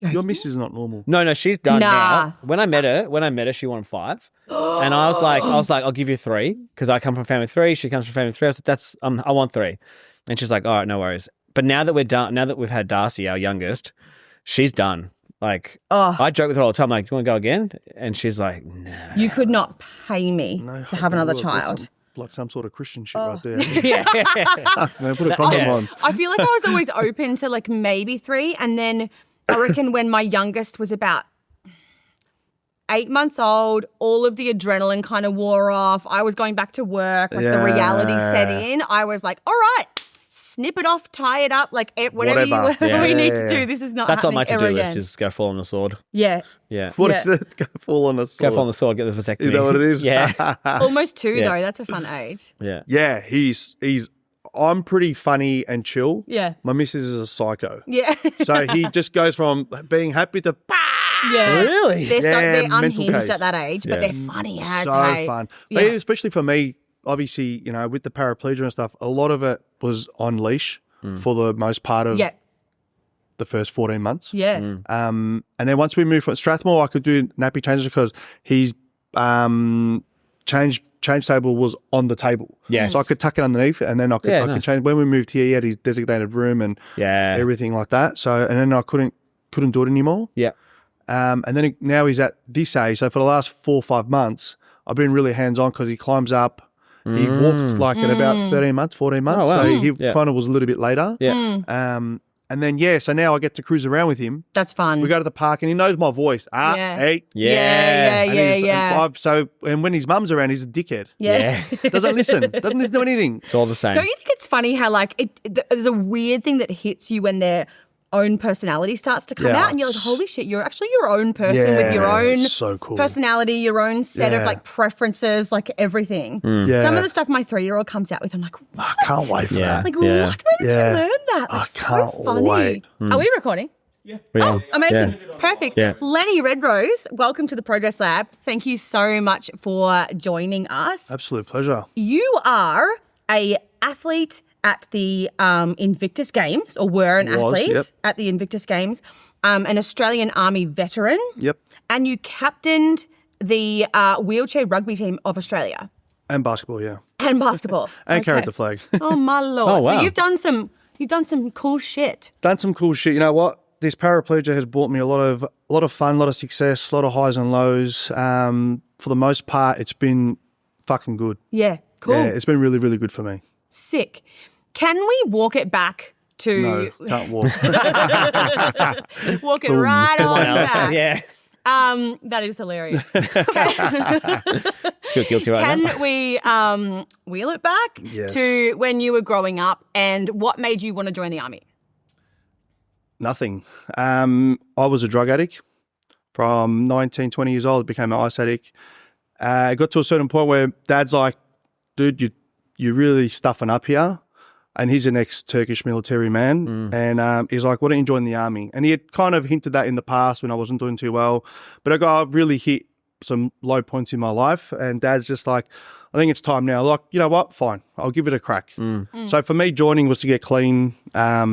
Your missus is not normal. No, she's done Nah. now. When I met her, she wanted 5. And I was like, I'll give you 3 because I come from family 3. She comes from family 3. I said, I want 3. And she's like, all right, no worries. But now that we're done, now that we've had Darcy, our youngest, she's done. Like, I joke with her all the time, like, do you want to go again? And she's like, no. You could not pay me to have another child. Like some sort of Christian shit right there. Yeah. Man, put a condom on. I feel like I was always open to like maybe 3. And then I reckon when my youngest was about 8 months old, all of the adrenaline kind of wore off. I was going back to work, like the reality set in. I was like, all right, snip it off, tie it up, like whatever we need to do. This is not That's on my happening to-do ever list again. is go fall on the sword. Yeah. Yeah. What is it? Go fall on a sword. Go fall on the sword, get the vasectomy. Is that what it is? Yeah. Almost 2 though. That's a fun age. Yeah. Yeah, I'm pretty funny and chill. Yeah. My missus is a psycho. Yeah. So he just goes from being happy to Yeah. Really? They're mental unhinged case. at that age, but they're funny as so hey. fun. Yeah. Especially for me, obviously, with the paraplegia and stuff, a lot of it was on leash for the most part of the first 14 months. Yeah. And then once we moved from Strathmore, I could do nappy changes because his change table was on the table. Yes. So I could tuck it underneath and then I could nice. change. When we moved here, he had his designated room and everything like that. So, and then I couldn't do it anymore. Yeah. And then now he's at this age. So for the last 4 or 5 months, I've been really hands-on because he climbs up. He walked like at about 13 months, 14 months. Oh, wow. So he kind of was a little bit later. Yeah. And then, so now I get to cruise around with him. That's fun. We go to the park and he knows my voice. Hey. Yeah. And when his mum's around, he's a dickhead. Yeah. Doesn't listen to anything. It's all the same. Don't you think it's funny how like there's a weird thing that hits you when their own personality starts to come out and you're like, holy shit, you're actually your own person with your own so cool. personality, your own set of like preferences, like everything. Yeah. Some of the stuff my 3-year-old comes out with, I'm like, what? I can't wait for that. Like, what? Where did you learn that? Like, I so can't funny. wait. Are we recording? Yeah. Oh, amazing. Yeah. Perfect. Yeah. Lenny Redrose, welcome to the Progress Lab. Thank you so much for joining us. Absolute pleasure. You are a athlete at the Invictus Games, or were an athlete at the Invictus Games, an Australian Army veteran. Yep. And you captained the wheelchair rugby team of Australia. And basketball, yeah. And basketball. And carried the flag. Oh my lord! Oh, wow. So you've done some cool shit. Done some cool shit. You know what? This paraplegia has brought me a lot of fun, a lot of success, a lot of highs and lows. For the most part, it's been fucking good. Yeah, cool. Yeah, it's been really, really good for me. Sick. Can we walk it back to... No, can't walk. Walk it right on Else. back. Yeah. That is hilarious. Feel guilty right now. Can we wheel it back to when you were growing up and what made you want to join the army? Nothing. I was a drug addict. From 19, 20 years old, became an ice addict. I got to a certain point where Dad's like, dude, you're really stuffing up here. And he's an ex-Turkish military man. And he's like, why don't you join the army? And he had kind of hinted that in the past when I wasn't doing too well. But I got really hit some low points in my life. And Dad's just like, I think it's time now. Like, you know what? Fine. I'll give it a crack. So for me, joining was to get clean. I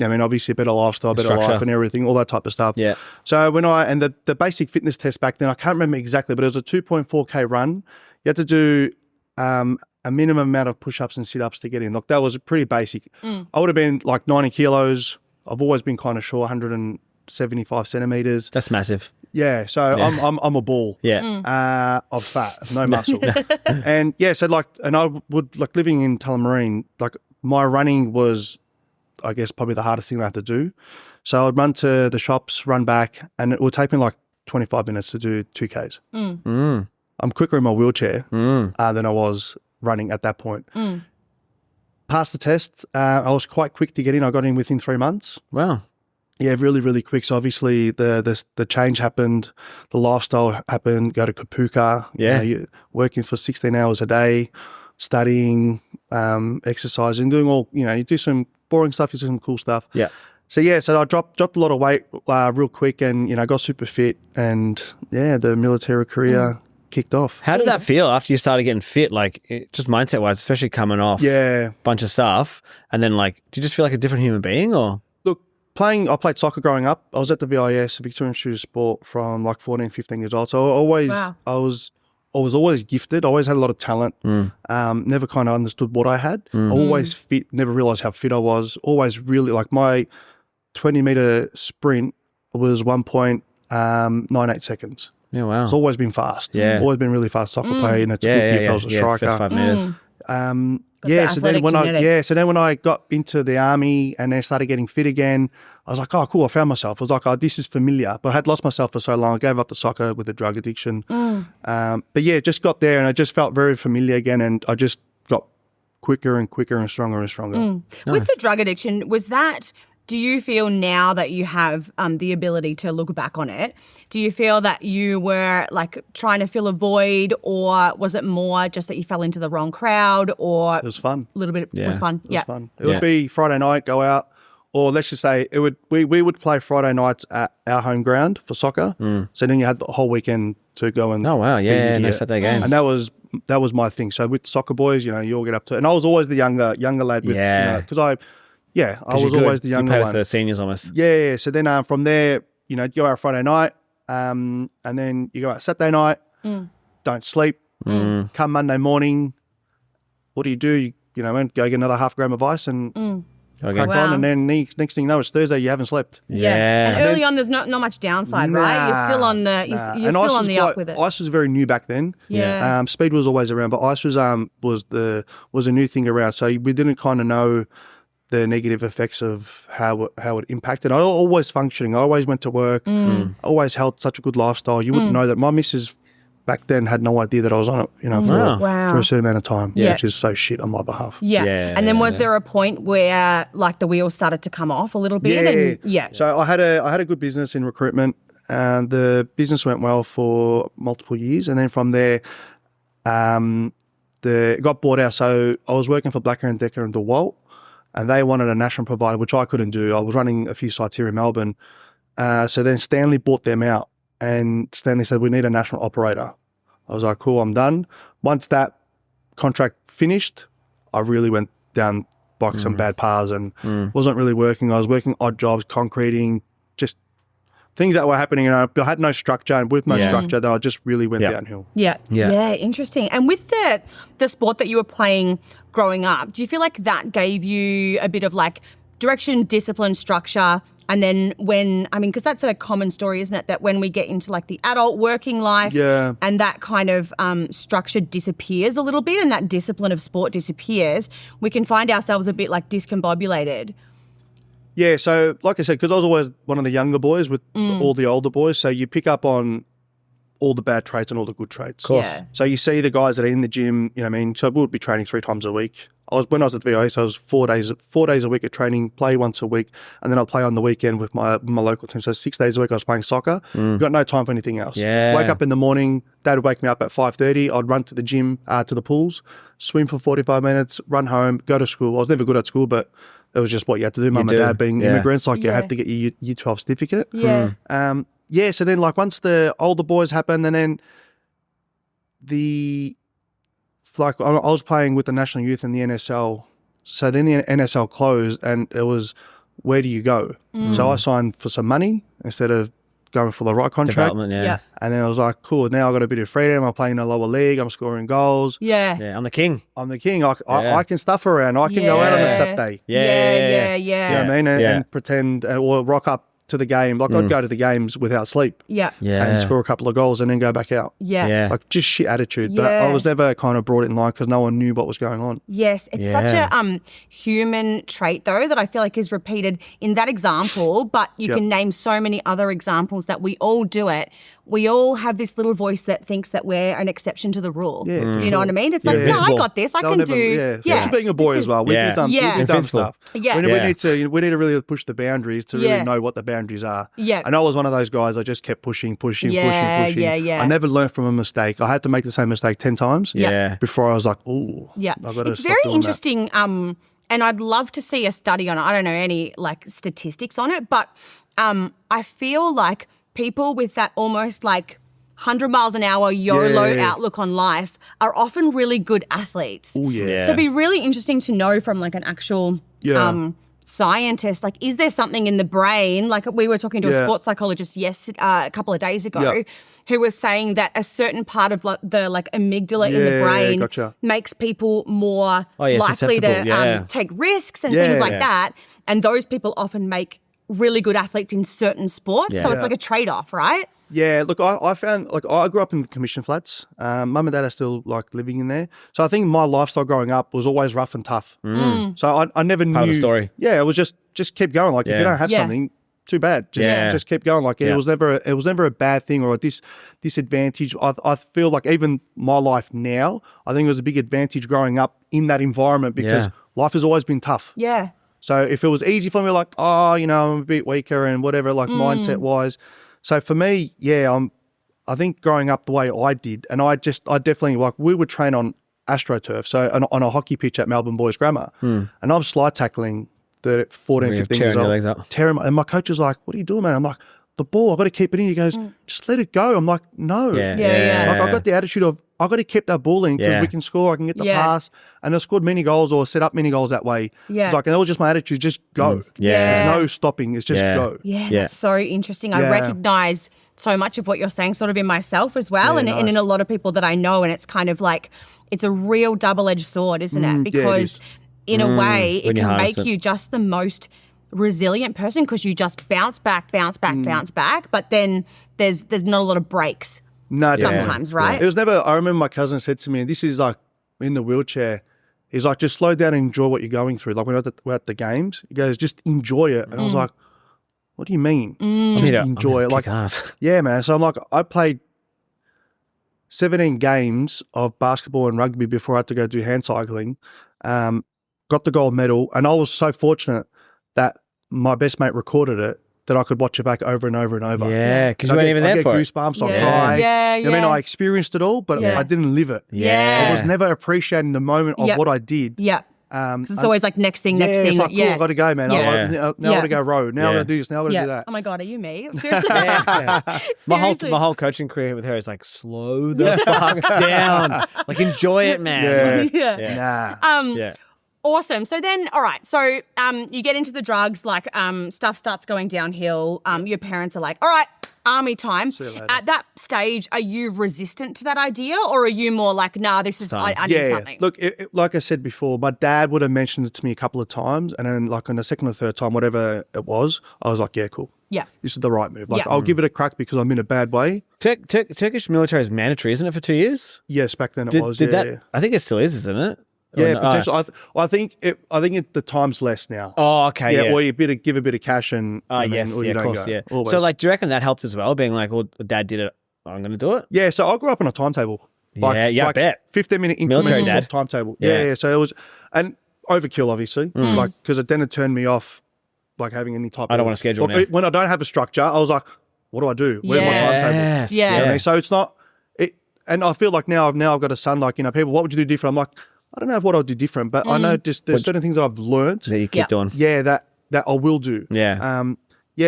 mean, obviously a better lifestyle, better life and everything, all that type of stuff. Yeah. So when the basic fitness test back then, I can't remember exactly, but it was a 2.4K run. You had to do a minimum amount of push-ups and sit-ups to get in. Look, that was pretty basic. I would have been like 90 kilos. I've always been kind of short, 175 centimeters. That's massive. Yeah, so I'm a ball. Yeah. Of fat, no muscle. And I would living in Tullamarine, like my running was, I guess, probably the hardest thing I had to do. So I'd run to the shops, run back, and it would take me like 25 minutes to do 2Ks. I'm quicker in my wheelchair than I was running at that point. Passed the test. I was quite quick to get in. I got in within 3 months. Wow. Yeah, really, really quick. So obviously the change happened, the lifestyle happened, go to Kapuka, you're working for 16 hours a day, studying, exercising, doing all, you do some boring stuff, you do some cool stuff. Yeah. So I dropped a lot of weight real quick and, got super fit and the military career kicked off. How did that feel after you started getting fit? Like just mindset wise, especially coming off a bunch of stuff and then did you just feel like a different human being or? I played soccer growing up. I was at the VIS, Victorian Institute of Sport, from like 14, 15 years old. So I was always gifted. I always had a lot of talent. Never kind of understood what I had. Always fit. Never realised how fit I was. Always really like my 20-metre sprint was 1.98 seconds. Yeah, wow. It's always been fast. Yeah. Always been really fast soccer player, and it's a good gift. I was a striker. First 5 meters. So then when I got into the army and then started getting fit again, I was like, oh, cool, I found myself. I was like, oh, this is familiar. But I had lost myself for so long. I gave up the soccer with the drug addiction. But yeah, just got there and I just felt very familiar again, and I just got quicker and quicker and stronger and stronger. Nice. With the drug addiction, do you feel now that you have the ability to look back on it, do you feel that you were like trying to fill a void, or was it more just that you fell into the wrong crowd, or It was fun. a little bit it was fun? It was fun. It would be Friday night, go out, or let's just say we would play Friday nights at our home ground for soccer. So then you had the whole weekend to go and Oh, wow. Yeah, no Saturday games. And that was my thing. So with soccer boys, you all get up to it. And I was always the younger lad with, because I was always the younger you one. for the seniors almost. Yeah. So then from there, go out Friday night, and then you go out Saturday night, don't sleep. Come Monday morning, what do? You go get another half gram of ice and crack on, and then next thing you know, it's Thursday, you haven't slept. Yeah. And early on, there's not much downside, right? You're still on the you're still on the up with it. Ice was very new back then. Yeah. Speed was always around, but ice was a new thing around. So we didn't kind of know the negative effects of how it impacted. I was always functioning. I always went to work. Always held such a good lifestyle. You wouldn't know that. My missus back then had no idea that I was on it, for a certain amount of time, which is so shit on my behalf. Yeah. And then was there a point where like the wheels started to come off a little bit? So I had a good business in recruitment, and the business went well for multiple years, and then from there, it got bought out. So I was working for Blacker & Decker and DeWalt, and they wanted a national provider, which I couldn't do. I was running a few sites here in Melbourne. So then Stanley bought them out, and Stanley said, we need a national operator. I was like, cool, I'm done. Once that contract finished, I really went down by some bad paths and wasn't really working. I was working odd jobs, concreting, just things that were happening. I had no structure, and with no structure, then I just really went downhill. Yeah, interesting. And with the sport that you were playing growing up, do you feel like that gave you a bit of like direction, discipline, structure? And then because that's a common story, isn't it? That when we get into like the adult working life and that kind of structure disappears a little bit and that discipline of sport disappears, we can find ourselves a bit like discombobulated. Yeah, so like I said, because I was always one of the younger boys with all the older boys, so you pick up on all the bad traits and all the good traits. Of course. Yeah. So you see the guys that are in the gym, so we would be training 3 times a week. When I was at the VIS, I was 4 days a week at training, play once a week, and then I'd play on the weekend with my local team. So 6 days a week I was playing soccer. Got no time for anything else. Yeah. Wake up in the morning, Dad would wake me up at 5:30. I'd run to the gym, to the pools, swim for 45 minutes, run home, go to school. I was never good at school, but it was just what you had to do. Mum and Dad being immigrants, you have to get your Year 12 certificate. Yeah. So then like once the older boys happened, and then I was playing with the national youth in the NSL. So then the NSL closed, and it was, where do you go? So I signed for some money instead of going for the right contract. Development, And then I was like, cool, now I've got a bit of freedom. I'm playing in a lower league. I'm scoring goals. Yeah. I'm the king. I'm the king. I can stuff around. I can go out on a Saturday. Yeah. You know what I mean? And pretend or rock up to the game. Like I'd go to the games without sleep. Yeah. And score a couple of goals and then go back out. Yeah. Like just shit attitude. But I was never kind of brought it in line because no one knew what was going on. Yes. It's such a human trait though that I feel like is repeated in that example, but you can name so many other examples that we all do it. We all have this little voice that thinks that we're an exception to the rule. Yeah, you know what I mean? It's like, no, I got this. I can do. Especially being a boy as well. We've done stuff. Yeah. We need to really push the boundaries to really know what the boundaries are. Yeah. And I was one of those guys. I just kept pushing. Yeah. I never learned from a mistake. I had to make the same mistake 10 times before I was like, ooh. Yeah. It's very interesting. And I'd love to see a study on it. I don't know any like statistics on it, but I feel like people with that almost like 100 miles an hour YOLO outlook on life are often really good athletes. Oh, yeah. So it'd be really interesting to know from like an actual scientist, like, is there something in the brain? Like, we were talking to a sports psychologist a couple of days ago who was saying that a certain part of the amygdala in the brain makes people more likely to take risks and things like that. And those people often make really good athletes in certain sports. So it's like a trade-off, right? Yeah, look, I found, like, I grew up in the Commission Flats. Mum and Dad are still, like, living in there. So I think my lifestyle growing up was always rough and tough. So I never knew. Part of the story. Yeah, it was just keep going. Like, if you don't have something, too bad. Just keep going. Like, it was never a bad thing or a disadvantage. I feel like even my life now, I think it was a big advantage growing up in that environment because life has always been tough. Yeah. So if it was easy for me, like, I'm a bit weaker and whatever, like mindset-wise. So for me, I think growing up the way I did, and I definitely, like, we would train on AstroTurf, so on a hockey pitch at Melbourne Boys Grammar, and I'm slide tackling the 14, 15 years old. Tearing, and my coach is like, what are you doing, man? I'm like, the ball, I've got to keep it in. He goes, just let it go. I'm like, no. Like, I got the attitude of, I've got to keep that ball in because we can score, I can get the pass. And I've scored many goals or set up many goals that way. It's like, and that was just my attitude, just go. There's no stopping, it's just go. That's so interesting. I recognize so much of what you're saying sort of in myself as well and in a lot of people that I know. And it's kind of like, it's a real double-edged sword, isn't it? Because in a way, it can make you just the most resilient person because you just bounce back. But then there's not a lot of breaks. No, sometimes, right? It was never. I remember my cousin said to me, and this is like in the wheelchair. He's like, just slow down and enjoy what you're going through. Like when we're at the games, he goes, just enjoy it. And I was like, what do you mean? Just enjoy it. Like, yeah, man. So I'm like, I played 17 games of basketball and rugby before I had to go do hand cycling. Got the gold medal, and I was so fortunate that my best mate recorded it. That I could watch it back over and over and over. Yeah, because you weren't even there for it. I get goosebumps, I cry. I mean, I experienced it all, but I didn't live it. I was never appreciating the moment of what I did. Because it's always like next thing. It's like, cool, I've got to go, man. Now I've got to go row. Now I've got to do this. Now I've got to do that. Oh my God, are you me? Seriously? My whole coaching career with her is like, slow the fuck down. Like, enjoy it, man. Awesome. So then, all right. So you get into the drugs, like stuff starts going downhill. Your parents are like, all right, army time. At that stage, are you resistant to that idea or are you more like, nah, this is, I need something? Look, like I said before, my dad would have mentioned it to me a couple of times and then like on the second or third time, whatever it was, I was like, yeah, cool. Yeah. This is the right move. Like, I'll give it a crack because I'm in a bad way. Turkish military is mandatory, isn't it, for 2 years? Yes, back then it was. I think it still is, isn't it? Yeah, potentially. I think the time's less now. Oh, okay. Yeah, or you give a bit of cash and or you don't go. Always. So, like, do you reckon that helped as well? Being like, well, Dad did it, I'm going to do it. Yeah. So I grew up on a timetable. I bet 15-minute incremental timetable. Yeah. So it was, and overkill, obviously, like because then it turned me off, like having any type. I don't want to schedule now. When I don't have a structure, I was like, what do I do? Where's my timetable? Yeah. You know what I mean? So it's not it, and I feel like now I've got a son. Like, people, what would you do different? I'm like, I don't know what I'll do different, but I know just there's certain things I've learned that you keep doing. Yeah, that I will do. Yeah.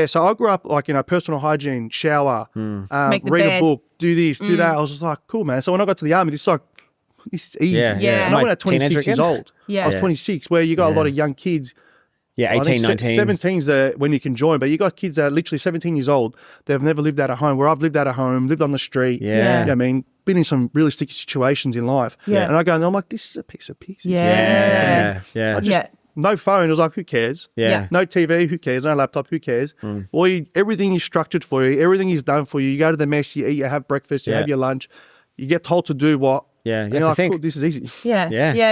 So I grew up like, personal hygiene, shower, read a book, do this, do that. I was just like, cool, man. So when I got to the army, this is easy. Yeah. And I went at 26 years old. Yeah. I was 26, where you got a lot of young kids. Yeah, 18, 19. 17's when you can join, but you got kids that are literally 17 years old that have never lived out of home, where I've lived out of home, lived on the street. Yeah. You know what I mean? Been in some really sticky situations in life. Yeah. And I go, and I'm like, this is a piece of piss. Yeah. No phone. It was like, who cares? Yeah. No TV. Who cares? No laptop. Who cares? Everything is structured for you. Everything is done for you. You go to the mess. You eat. You have breakfast. You have your lunch. You get told to do what. Yeah. You have to think. Cool, this is easy. Yeah.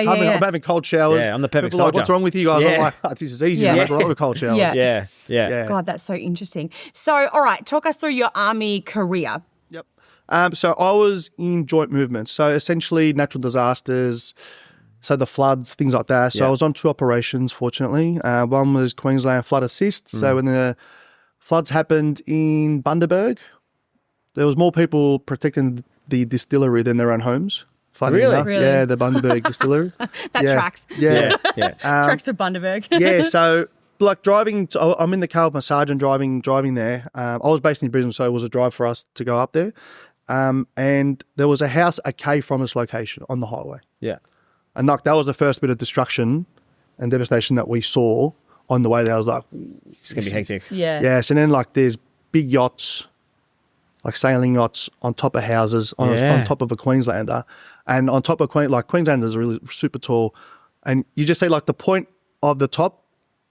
I'm having cold showers. Yeah. I'm the perfect People are soldier. like, what's wrong with you guys? I'm like, this is easy. I'm right with cold showers. Yeah. God, that's so interesting. So, all right, talk us through your army career. Yep. So I was in joint movements. So essentially natural disasters, so the floods, things like that. So I was on 2 operations, fortunately. One was Queensland Flood Assist. So when the floods happened in Bundaberg, there was more people protecting the distillery than their own homes. Funny enough. Really? Yeah, the Bundaberg distillery. That tracks. Yeah. Tracks to Bundaberg. Yeah, so like driving, I'm in the car with my sergeant driving there. I was based in Brisbane, so it was a drive for us to go up there. And there was a house a K from its location on the highway. Yeah. And like that was the first bit of destruction and devastation that we saw on the way there, I was like, It's going to be hectic. Yeah. yes. And then like there's big yachts, like sailing yachts on top of houses, on top of a Queenslander. And on top of Queenslanders are really super tall. And you just say like the point of the top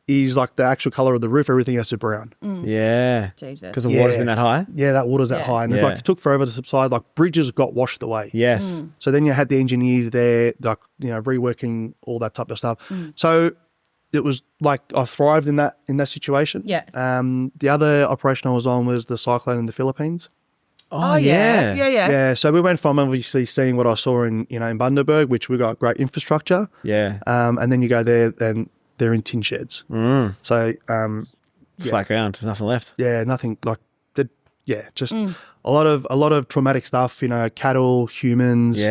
is like the actual colour of the roof. Everything else is brown. Yeah. Jesus. Because the water's been that high? Yeah, that water's that high. And it's like it took forever to subside. Like bridges got washed away. Yes. So then you had the engineers there, like, you know, reworking all that type of stuff. So it was like I thrived in that situation. Yeah. The other operation I was on was the cyclone in the Philippines. Oh, yeah. Yeah. Yeah. So we went from obviously seeing what I saw in Bundaberg, which we got great infrastructure. Yeah. And then you go there and they're in tin sheds. So Flat ground. There's nothing left. yeah, nothing like the just a lot of traumatic stuff. You know, cattle, humans,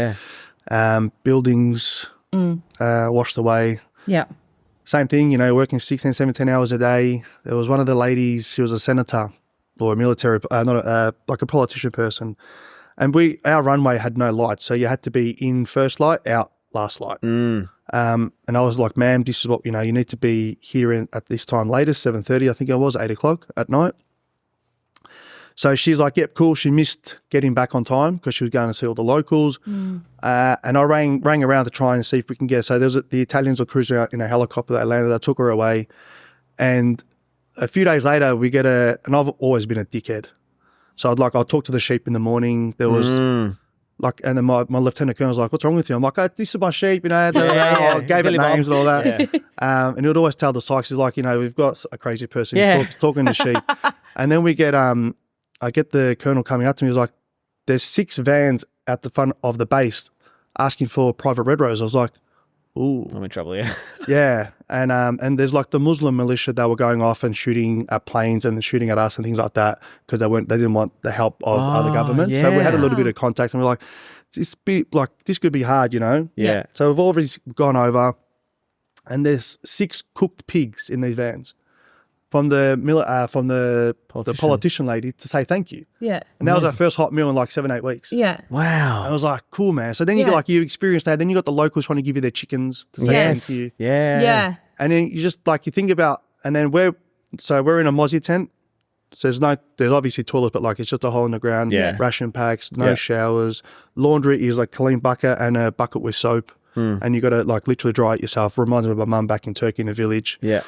buildings washed away. Yeah. Same thing, you know, working 16, 17 hours a day. There was one of the ladies, she was a senator or a military, like a politician person. And our runway had no lights. So you had to be in first light, out last light. And I was like, ma'am, this is what, you need to be here at this time latest, 7:30, I think it was, 8 o'clock at night. So she's like, yep, cool. She missed getting back on time because she was going to see all the locals. And I rang around to try and see if we can get her. So the Italians were cruising out in a helicopter that landed. They took her away. And a few days later, we get and I've always been a dickhead. So I'll talk to the sheep in the morning. There was and then my lieutenant colonel was like, what's wrong with you? I'm like, oh, this is my sheep, I gave it names and all that. And he would always tell the sykes, he's like, we've got a crazy person who's talking to sheep. And then we get, I get the colonel coming up to me. He's like, there's 6 vans at the front of the base asking for Private Redrose. I was like, ooh. I'm in trouble, yeah. Yeah. And there's like the Muslim militia that were going off and shooting at planes and shooting at us and things like that because they didn't want the help of other governments. So we had a little bit of contact and we're like, this could be hard, Yeah. So we've already gone over and there's 6 cooked pigs in these vans from the politician lady to say thank you. Yeah. And that was our first hot meal in like 7-8 weeks. Yeah. Wow. I was like, cool, man. So then you experience that. Then you got the locals trying to give you their chickens to say thank you. Yeah. Yeah. And then you just you think about, and then we're in a mozzie tent. So there's obviously toilets, but it's just a hole in the ground. Yeah. Ration packs, no showers. Laundry is like clean bucket and a bucket with soap. And you got to literally dry it yourself. Reminds me of my mum back in Turkey in a village. Yeah.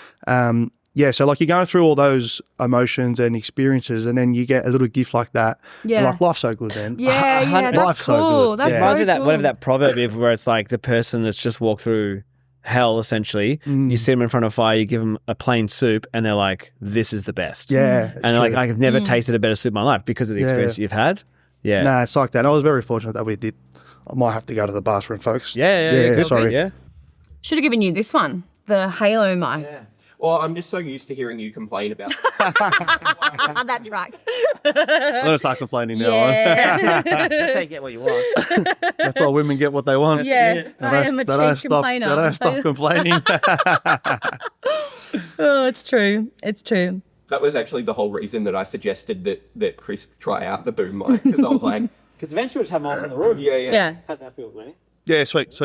So you're going through all those emotions and experiences, and then you get a little gift like that. Yeah. And life's so good, then. Yeah, that's Life's so cool. good. That's Yeah. so Reminds me of that, cool. whatever that proverb is where it's like the person that's just walked through hell, essentially. You sit them in front of fire, you give them a plain soup, and they're like, this is the best. Yeah. And they're like, I've never tasted a better soup in my life because of the experience that you've had. Yeah. Nah, it's like that. I was very fortunate that we did. I might have to go to the bathroom, folks. Yeah, good, sorry. Yeah. Should have given you this one, the Halo mic. Yeah. Well, I'm just so used to hearing you complain about That tracks. I'm going to start complaining now. Yeah. That's how you get what you want. That's why women get what they want. Yeah. I am a chief complainer. They don't stop complaining. Oh, it's true. It's true. That was actually the whole reason that I suggested that Chris try out the boom mic, because I was like, Because eventually we'll just have them off in the room. Yeah. How'd that feel, Lenny? Yeah, sweet.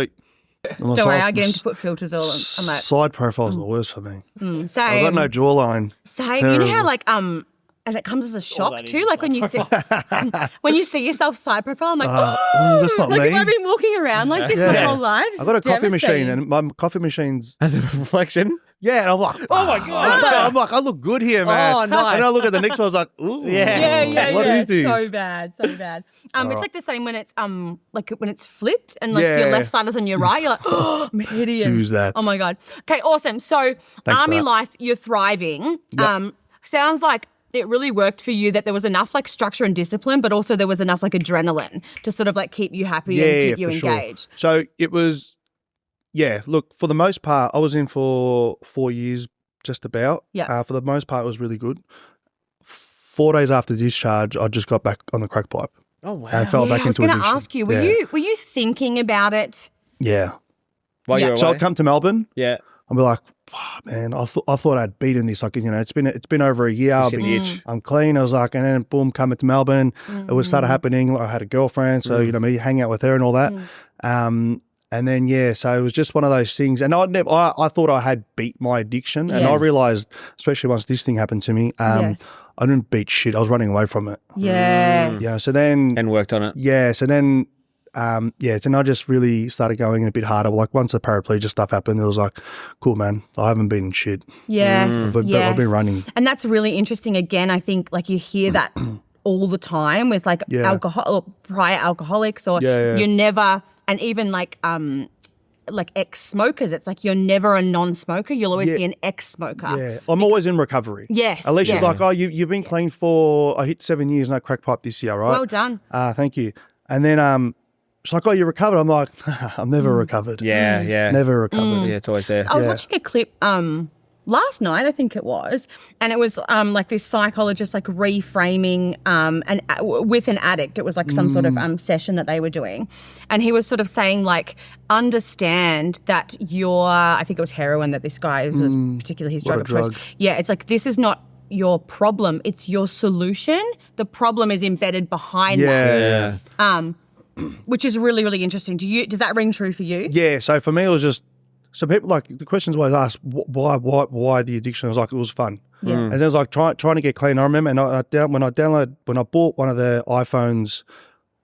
Don't worry, I get him to put filters all on. I'm like, Side profile's the worst for me. same. I've got no jawline. Same. You know how and it comes as a shock that too. is Like when you see yourself side profile, I'm like, That's not like me. have I been walking around like this my whole life? I've got a It's coffee machine, devastating. and my coffee machine's As a reflection? and I'm like, oh my god! I'm like, I look good here, man. Oh, nice. And I look at the next one, I was like, ooh, what is this? So bad, so bad. It's like the same when it's like when it's flipped and like your left side is on your right. You're like, oh, I'm hideous. Who's that? Oh my god. Okay, awesome. So army that. life, you're thriving. Sounds like it really worked for you that there was enough structure and discipline, but also there was enough adrenaline to sort of keep you happy and keep you for engaged. Sure. So it was, look, for the most part, I was in for 4 years, just about. Yeah. For the most part, it was really good. 4 days after discharge, I just got back on the crack pipe. Oh, wow. And fell back I was into going to addiction. ask you, were you thinking about it? Yeah. While you were So away? I'd come to Melbourne. Yeah. I'd be like, oh, man, I thought I'd beaten this. It's been over a year. Just get the itch. I'm clean. I was like, and then boom, coming to Melbourne, it would start happening. I had a girlfriend, so me hang out with her and all that. And And then, so it was just one of those things. And I thought I had beat my addiction. And I Yes. realised, especially once this thing happened to me, Yes. I didn't beat shit. I was running away from it. Yes. Yeah. So then, And worked on it. so then I just really started going a bit harder. Like once the paraplegia stuff happened, it was like, cool, man. I haven't been in shit. Yes. But yes. I've been running. And that's really interesting. Again, I think like you hear that all the time with like alcohol or prior alcoholics or you're never, and even like ex-smokers, it's like you're never a non-smoker. You'll always be an ex-smoker. Yeah. I'm always in recovery. Yes, Alicia's yes. like, oh, you've been clean for, I hit 7 years, no crack pipe this year, right? Well done. Thank you. And then she's like, oh, you recovered? I'm like, I'm never recovered. Yeah, yeah. Never recovered. Yeah, it's always there. I was watching a clip last night, I think it was, and it was like this psychologist like reframing with an addict. It was like some sort of session that they were doing, and he was sort of saying like, understand that I think it was heroin that this guy was particularly his drug of choice. Yeah, it's like this is not your problem, it's your solution. The problem is embedded behind that. Yeah. Which is really, really interesting. Does that ring true for you? Yeah. So for me, it was just, so people like, the questions always asked, why the addiction? I was like, it was fun. Yeah. And then it was like trying to get clean. I remember, and when I bought one of the iPhones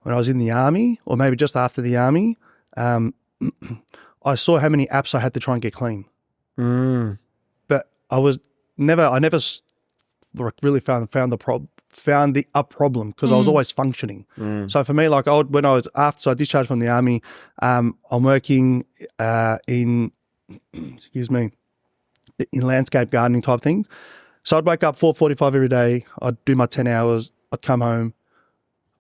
when I was in the army, or maybe just after the army, I saw how many apps I had to try and get clean. But I never really found a problem because I was always functioning. So for me, like when I was after I discharged from the army, I'm working in landscape gardening type things. So I'd wake up 4:45 every day. I'd do my 10 hours. I'd come home.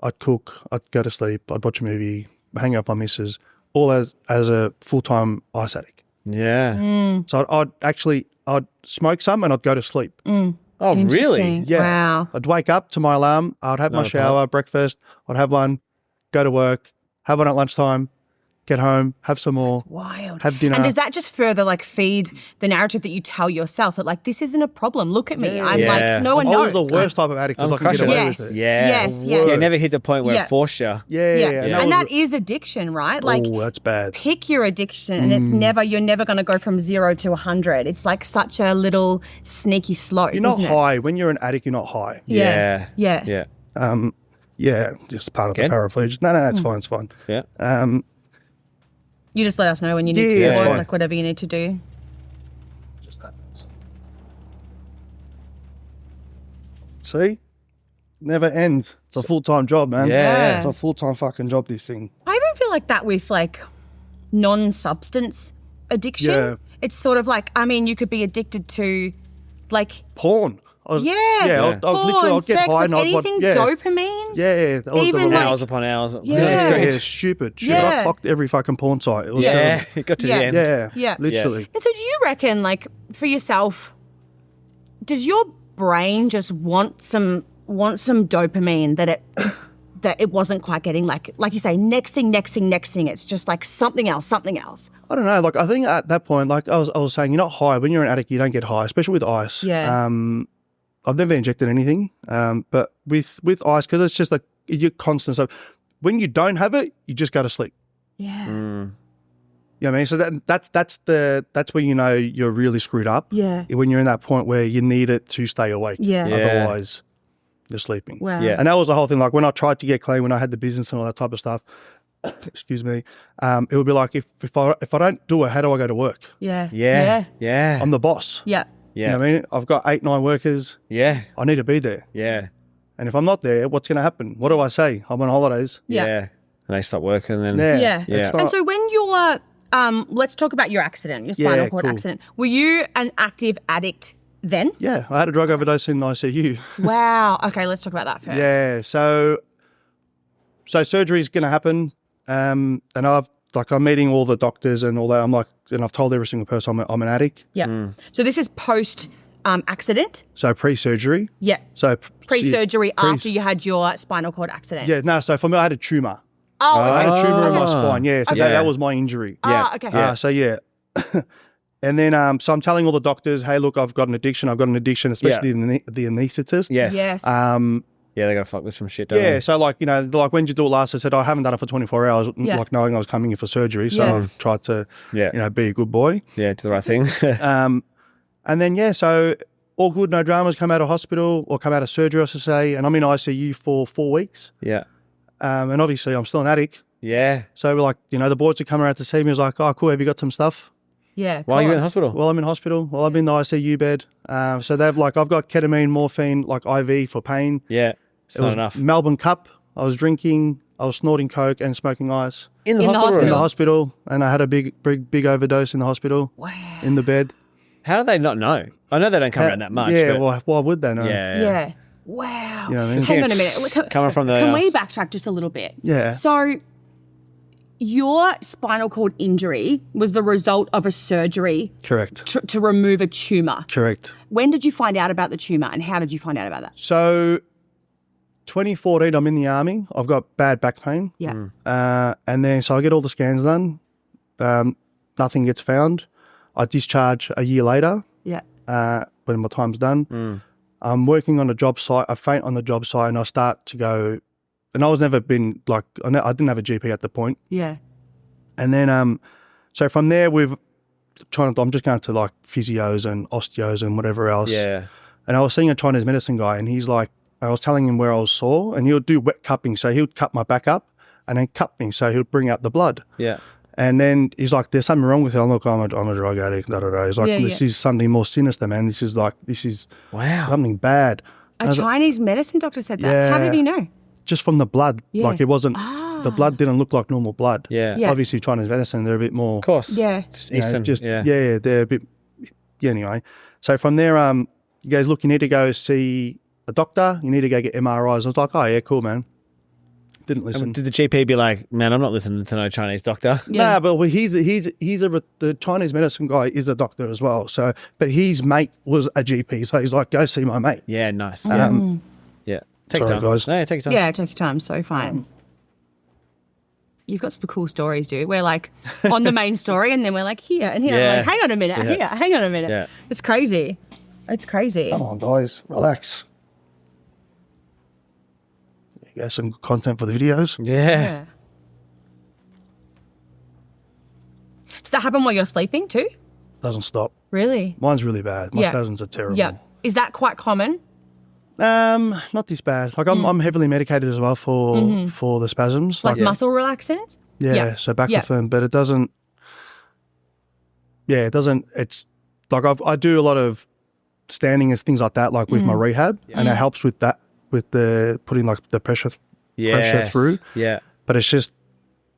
I'd cook. I'd go to sleep. I'd watch a movie. Hang out with my missus. All as a full-time ice addict. Yeah. So I'd smoke some and I'd go to sleep. Oh, really? Interesting. Yeah. Wow. I'd wake up to my alarm. I'd have my shower, breakfast. I'd have one, go to work, have one at lunchtime, get home, have some more, Wild. have dinner. And does that just further like feed the narrative that you tell yourself that like this isn't a problem? Look at me. I'm Yeah. like no one I knows. was the worst type of addict because I'm I can get crushing away it. with it. Yeah. Yes, Yeah, yes. never hit the point where Yeah. it forced you. Yeah. And that was- is addiction, right? Like oh, that's bad. pick your addiction and it's you're never going to go from 0 to 100. It's like such a little sneaky slope, You're not isn't it? high. When you're an addict, you're not high. Yeah. Yeah. Yeah. Yeah, just part of Again? the paraplegia. No, it's fine. It's fine. Yeah. You just let us know when you need Yeah, to that's pause, fine. like whatever you need to do. Just happens. See? Never ends. It's a full-time job, man. Yeah. It's a full-time fucking job, this thing. I even feel like that with like non-substance addiction. Yeah. It's sort of like, I mean, you could be addicted to like, Porn. I'll porn, get sex, high like and I'd anything dopamine. dopamine. Yeah. That was Even the like- Hours upon hours. Yeah. yeah, stupid. Yeah. I clocked every fucking porn site. It was Yeah. terrible. It got to Yeah. the end. Yeah. Yeah. Literally. And so do you reckon, like, for yourself, does your brain just want some dopamine that it wasn't quite getting, like you say, next thing, it's just like something else. I don't know. Like, I think at that point, like I was saying, you're not high. When you're an addict, you don't get high, especially with ice. Yeah. I've never injected anything, but with ice, because it's just like you're constant. So when you don't have it, you just go to sleep. Yeah. You know what I mean? So that's when you know you're really screwed up. Yeah. When you're in that point where you need it to stay awake. Yeah. Yeah. Otherwise, you're sleeping. Wow. Yeah. And that was the whole thing. Like when I tried to get clean, when I had the business and all that type of stuff, excuse me, it would be like if I don't do it, how do I go to work? Yeah. Yeah. Yeah. I'm the boss. Yeah. You know what I mean? I've got 8-9 workers. Yeah. I need to be there. Yeah. And if I'm not there, what's going to happen? What do I say? I'm on holidays. Yeah. Yeah. And they stop working and Yeah. Yeah. It's not, And so when you're, let's talk about your accident, your spinal Yeah, cord cool. accident. Were you an active addict then? yeah, I had a drug overdose in ICU. Wow. Okay, let's talk about that first. Yeah. So surgery is going to happen. And I'm meeting all the doctors and all that. I'm like, and I've told every single person I'm an addict. Yeah. So this is post accident? So pre-surgery. Yeah. So Pre-surgery after you had your spinal cord accident? Yeah, no. So for me, I had a tumor. Oh, I had okay. a tumor in my Ah. spine. Yeah, so Okay. that was my injury. Ah, okay. So yeah. And then so I'm telling all the doctors, hey, look, I've got an addiction, especially the anaesthetist. Yes. Yes. Yeah, they got to fuck with some shit, don't Yeah, they? so like, like when did you do it last? I said, I haven't done it for 24 hours, Yeah. like knowing I was coming in for surgery. So Yeah. I've tried to, Yeah. be a good boy. Yeah, do the right thing. And then, so all good, no dramas, come out of hospital or come out of surgery, I should say. And I'm in ICU for 4 weeks. Yeah. And obviously I'm still an addict. Yeah. So we're like, the boys would come around to see me. I was like, oh, cool, have you got some stuff? Yeah. Why are you in course. hospital? Well, I'm in hospital. Well, I'm in the ICU bed. So they've I've got ketamine, morphine, like IV for pain. Yeah. It's It not was enough. Melbourne Cup. I was drinking, I was snorting coke and smoking ice In the In the hospital? in the hospital. hospital. And I had a big overdose in the hospital. Wow. In the bed. How do they not know? I know they don't come around that much. Yeah, but well, why would they know? yeah. Yeah. Wow. You know what I mean? Hang on a minute. Look, Coming from the- Can we backtrack just a little bit? Yeah. So your spinal cord injury was the result of a surgery Correct. to remove a tumor. Correct. When did you find out about the tumor and how did you find out about that? So 2014, I'm in the army. I've got bad back pain. Yeah. And then, so I get all the scans done. Nothing gets found. I discharge a year later Yeah. when my time's done. I'm working on a job site. I faint on the job site and I start to go, and I was never been I didn't have a GP at the point. Yeah. And then, so from there, I'm just going to like physios and osteos and whatever else. Yeah. And I was seeing a Chinese medicine guy and he's like, I was telling him where I was sore and he'll do wet cupping. So he'll cut my back up and then cup me. So he'll bring out the blood. Yeah. And then he's like, there's something wrong with you. I'm like, I'm a drug addict. Da, da, da. He's like, Yeah, this is something more sinister, man. This is Wow. something bad. A Chinese medicine doctor said that. How did he know? Just from the blood. Yeah. Like it wasn't, the blood didn't look like normal blood. Yeah. Yeah. Obviously Chinese medicine, they're a bit more. Of course. Yeah. Just you know, Eastern. just, yeah. they're a bit, anyway. So from there, he goes, look, you need to go see a doctor. You need to go get MRIs. I was like, oh yeah, cool, man. Didn't listen. Did the GP be like, man, I'm not listening to no Chinese doctor? Yeah. Nah, but the Chinese medicine guy is a doctor as well. So, but his mate was a GP. So he's like, go see my mate. Yeah, nice. Yeah. Yeah. Take sorry, your time. guys. No, take your time. Yeah, take your time. So fine. You've got some cool stories, dude. We're like on the main story and then we're like here and here. Yeah. I'm like, hang on a minute. Yeah. Here, hang on a minute. Yeah. It's crazy. It's crazy. Come on, guys, relax. You got some content for the videos. Yeah. Yeah. Does that happen while you're sleeping too? Doesn't stop. Really? Mine's really bad. My Yeah. spasms are terrible. Yeah. Is that quite common? Not this bad. Like I'm heavily medicated as well for the spasms. Like muscle relaxants? yeah, so baclofen, but it doesn't. Yeah, it doesn't. It's like I do a lot of standing and things like that, like with my rehab, and it helps with that, with the putting like the pressure Yes. through. Yeah. But it's just,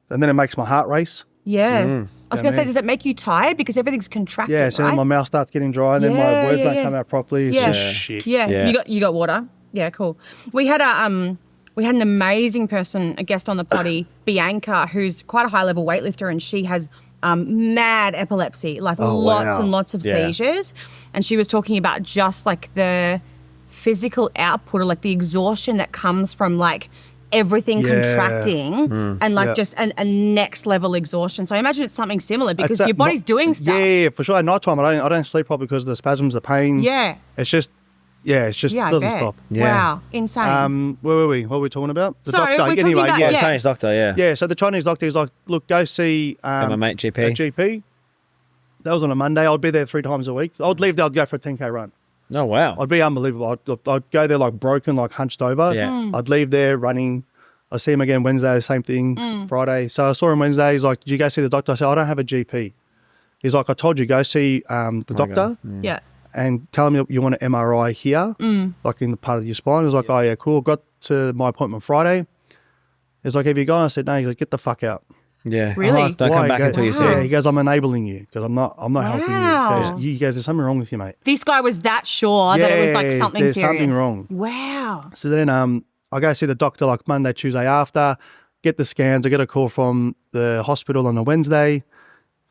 and then it makes my heart race. Yeah. I was going to say, mean? does it make you tired because everything's contracted? Yeah, so right? then my mouth starts getting dry, and then my Yeah, words yeah, don't yeah. come out properly. It's Yeah. just shit. Yeah. Yeah. You got water. Yeah, cool. We had an amazing person, a guest on the potty, Bianca, who's quite a high level weightlifter, and she has mad epilepsy, like lots wow. and lots of Yeah. seizures. And she was talking about just like the physical output or like the exhaustion that comes from like everything Yeah. contracting and like Yeah. just a next level exxhaustion. So I imagine it's something similar because It's your body's doing stuff. Yeah, for sure. At night time, I don't sleep properly because of the spasms, the pain. Yeah. It's just, it I doesn't bet. stop. Yeah. Wow. Insane. Where were we? What were we talking about? The So, doctor. we're talking Anyway, about- yeah. yeah. Chinese doctor, yeah. Yeah, so the Chinese doctor is like, look, go see my mate GP. a GP. That was on a Monday. I'd be there 3 times a week. I'd leave there, I'd go for a 10K run. Oh, wow. I'd be unbelievable. I'd go there like broken, like hunched over. Yeah. I'd leave there running. I see him again Wednesday, same thing, Friday. So I saw him Wednesday. He's like, did you go see the doctor? I said, I don't have a GP. He's like, I told you, go see the doctor yeah. and tell him you want an MRI here, like in the part of your spine. He was like, oh, yeah, cool. Got to my appointment Friday. He's like, have you gone? I said, no. He's like, get the fuck out. Yeah. Really? Don't Why? come He back goes, until you see yeah. it. He goes, I'm enabling you because I'm not helping Wow. you. He goes, there's something wrong with you, mate. This guy was that sure that it was like Yes, something there's serious. something wrong. Wow. So then I go see the doctor like Monday, Tuesday after, get the scans. I get a call from the hospital on a Wednesday,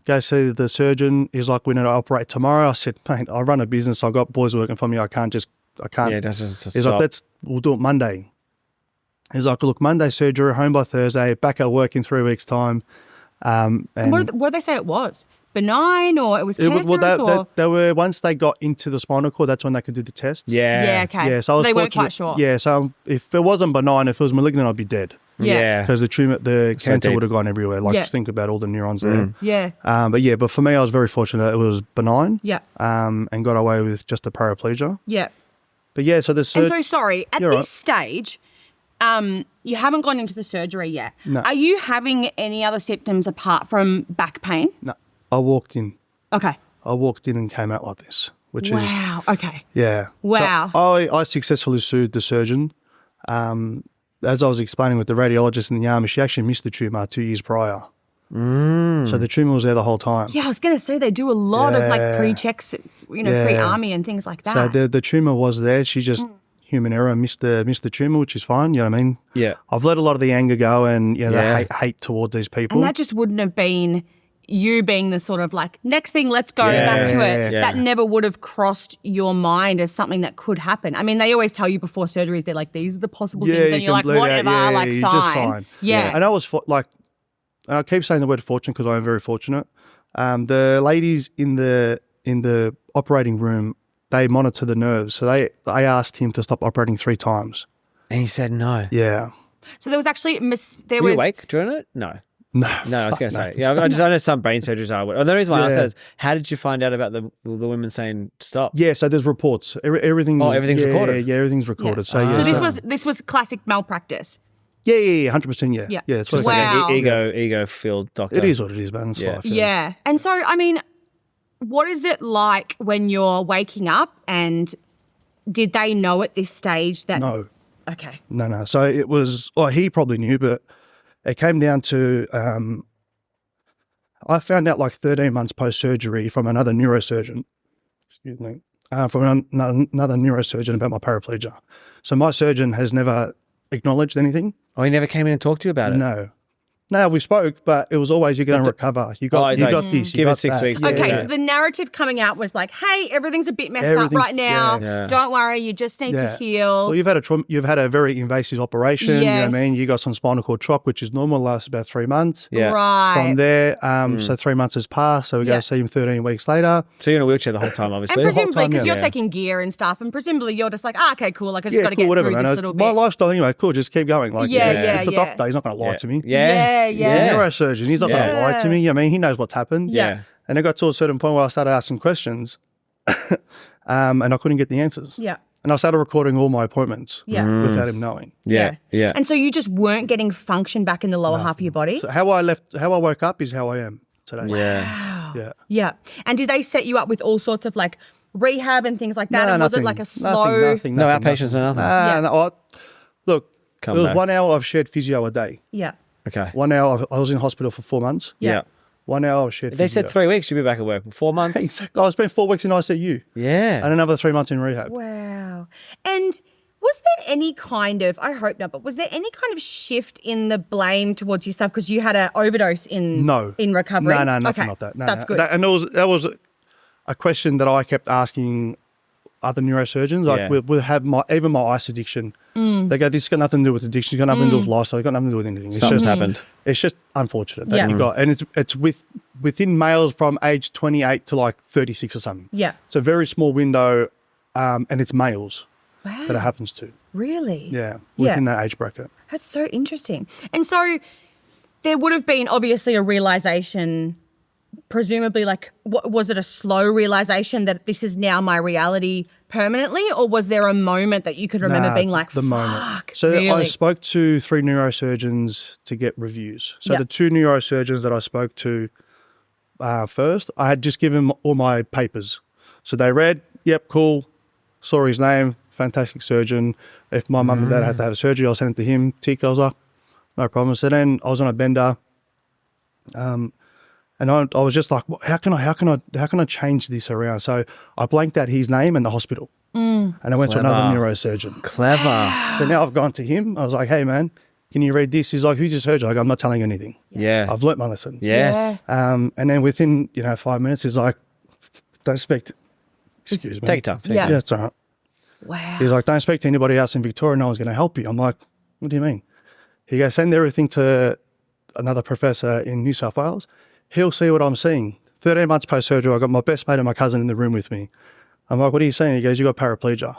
go see the surgeon. He's like, we need to operate tomorrow. I said, mate, I run a business. I've got boys working for me. I can't. Yeah, that's just He's like, we'll do it Monday. He's like, look, Monday surgery, home by Thursday, back at work in 3 weeks' time. And What did they say it was? benign or it was cancerous? They were, once they got into the spinal cord, that's when they could do the test. Yeah, okay. Yeah, so I was they weren't fortunate. quite sure. Yeah, so if it wasn't benign, if it was malignant, I'd be dead. Yeah. Because the cancer deep. would have gone everywhere. Like, Yeah. think about all the neurons there. Yeah. But for me, I was very fortunate. It was benign. Yeah. And got away with just a paraplegia. Yeah. But yeah, so the And so, sorry, at You're this right. stage, you haven't gone into the surgery yet. No. Are you having any other symptoms apart from back pain? No, I walked in. Okay. I walked in and came out like this, which is Wow. Okay. yeah. Wow. So I successfully sued the surgeon. As I was explaining with the radiologist in the army, she actually missed the tumour 2 years prior. So the tumour was there the whole time. Yeah, I was going to say they do a lot of like pre-checks, pre-army and things like that. So the tumour was there. She just human error missed the tumour, which is fine. You know what I mean? Yeah. I've let a lot of the anger go and Yeah. the hate towards these people. And that just wouldn't have been you being the sort of like, next thing, let's go back to it. Yeah. That never would have crossed your mind as something that could happen. I mean, they always tell you before surgeries, they're like, these are the possible things. And you're like, whatever, you just sign. Yeah. And I was and I keep saying the word fortunate because I am very fortunate. The ladies in the operating room, they monitor the nerves. So I asked him to stop operating 3 times. And he said no. Yeah. So there was actually, there Were you was. awake during it? No. No. No, I was going to say. Yeah, I know some brain surgeries are. And the reason why I asked Yeah. that is, how did you find out about the women saying stop? Yeah, so there's reports. Everything. Everything's recorded? Yeah, everything's recorded. So, So yeah, this was classic malpractice. Yeah, 100%. Yeah, Yeah. It's what Just it's Wow. like an ego-filled doctor. It is what it is, man. It's life. Yeah. And so, I mean, what is it like when you're waking up and did they know at this stage that? No. Okay. No. So it was, he probably knew, but it came down to, I found out like 13 months post-surgery from another neurosurgeon, from another neurosurgeon about my paraplegia. So my surgeon has never acknowledged anything. Oh, he never came in and talked to you about it? No, we spoke, but it was always, you're going to recover. You got this. Give it 6 weeks. Okay, Yeah. so the narrative coming out was like, hey, everything's a bit messed up Everything's- right now. Yeah. Don't worry, you just need to heal. Well, you've had a very invasive operation. You know what I mean? Yes. You got some spinal cord shock, which is normal, lasts about 3 months. Yeah. Right. From there, so 3 months has passed, so we go Yeah. to see him 13 weeks later. So you're in a wheelchair the whole time, And obviously. presumably, because you're yeah. taking gear and stuff, and presumably you're just like, okay, cool, like I just got to cool, get whatever, through man. this It's little my bit. lifestyle anyway. Cool, just keep going. Like, Yeah, it's a yeah. doctor. He's not going to lie to me. Yes. Yeah. He's a neurosurgeon. He's not going to lie to me. I mean, he knows what's happened. Yeah. And it got to a certain point where I started asking questions, and I couldn't get the answers. Yeah. And I started recording all my appointments Yeah. without him knowing. Yeah. Yeah. And so you just weren't getting function back in the lower half of your body? So how I woke up is how I am today. Yeah. Yeah. Yeah. And did they set you up with all sorts of like rehab and things like that? No, And was it nothing. like a slow? Nothing. No outpatients or nothing? Yeah. No, look, Come it was back. 1 hour of shared physio a day. Yeah. Okay. 1 hour, I was in hospital for 4 months. Yeah. 1 hour of shared They physio. said 3 weeks you'd be back at work. 4 months? Exactly. I spent 4 weeks in ICU Yeah. and another 3 months in rehab. Wow. And was there any kind of, I hope not, but was there any kind of shift in the blame towards yourself because you had an overdose in recovery? No, nothing Okay. like that. No, That's good. And that was a question that I kept asking other neurosurgeons. Like, Yeah. we'll have even my ice addiction. They go, this has got nothing to do with addiction. It's got nothing to do with lifestyle. It's got nothing to do with anything. It's Something's just, happened. it's just unfortunate that Yeah. you got, and it's within males from age 28 to like 36 or something. Yeah. It's a very small window, and it's males Wow. that it happens to. Really? Yeah, within that age bracket. That's so interesting. And so there would have been obviously a realization, presumably like, was it a slow realization that this is now my reality permanently? Or was there a moment that you could remember Nah, being like, the moment. fuck, So I really? spoke to 3 neurosurgeons to get reviews. So Yeah. the 2 neurosurgeons that I spoke to first, I had just given them all my papers. So they read, yep, cool, saw his name, fantastic surgeon. If my mum and dad had to have surgery, I'll send it to him. Tick, I was like, no problem. So then I was on a bender, and I was just like, how can I change this around? So I blanked out his name and the hospital, and I went to another neurosurgeon. Clever. So now I've gone to him. I was like, hey man, can you read this? He's like, who's your surgeon? I go, I'm not telling you anything. Yeah. I've learnt my lessons. Yes. And then within 5 minutes, he's like, don't speak to. Excuse me. Take your time. Take Yeah. Yeah, it's all right. Wow. He's like, don't speak to anybody else in Victoria. No one's going to help you. I'm like, what do you mean? He goes, send everything to another professor in New South Wales. He'll see what I'm seeing. 13 months post-surgery, I got my best mate and my cousin in the room with me. I'm like, what are you saying? He goes, you got paraplegia.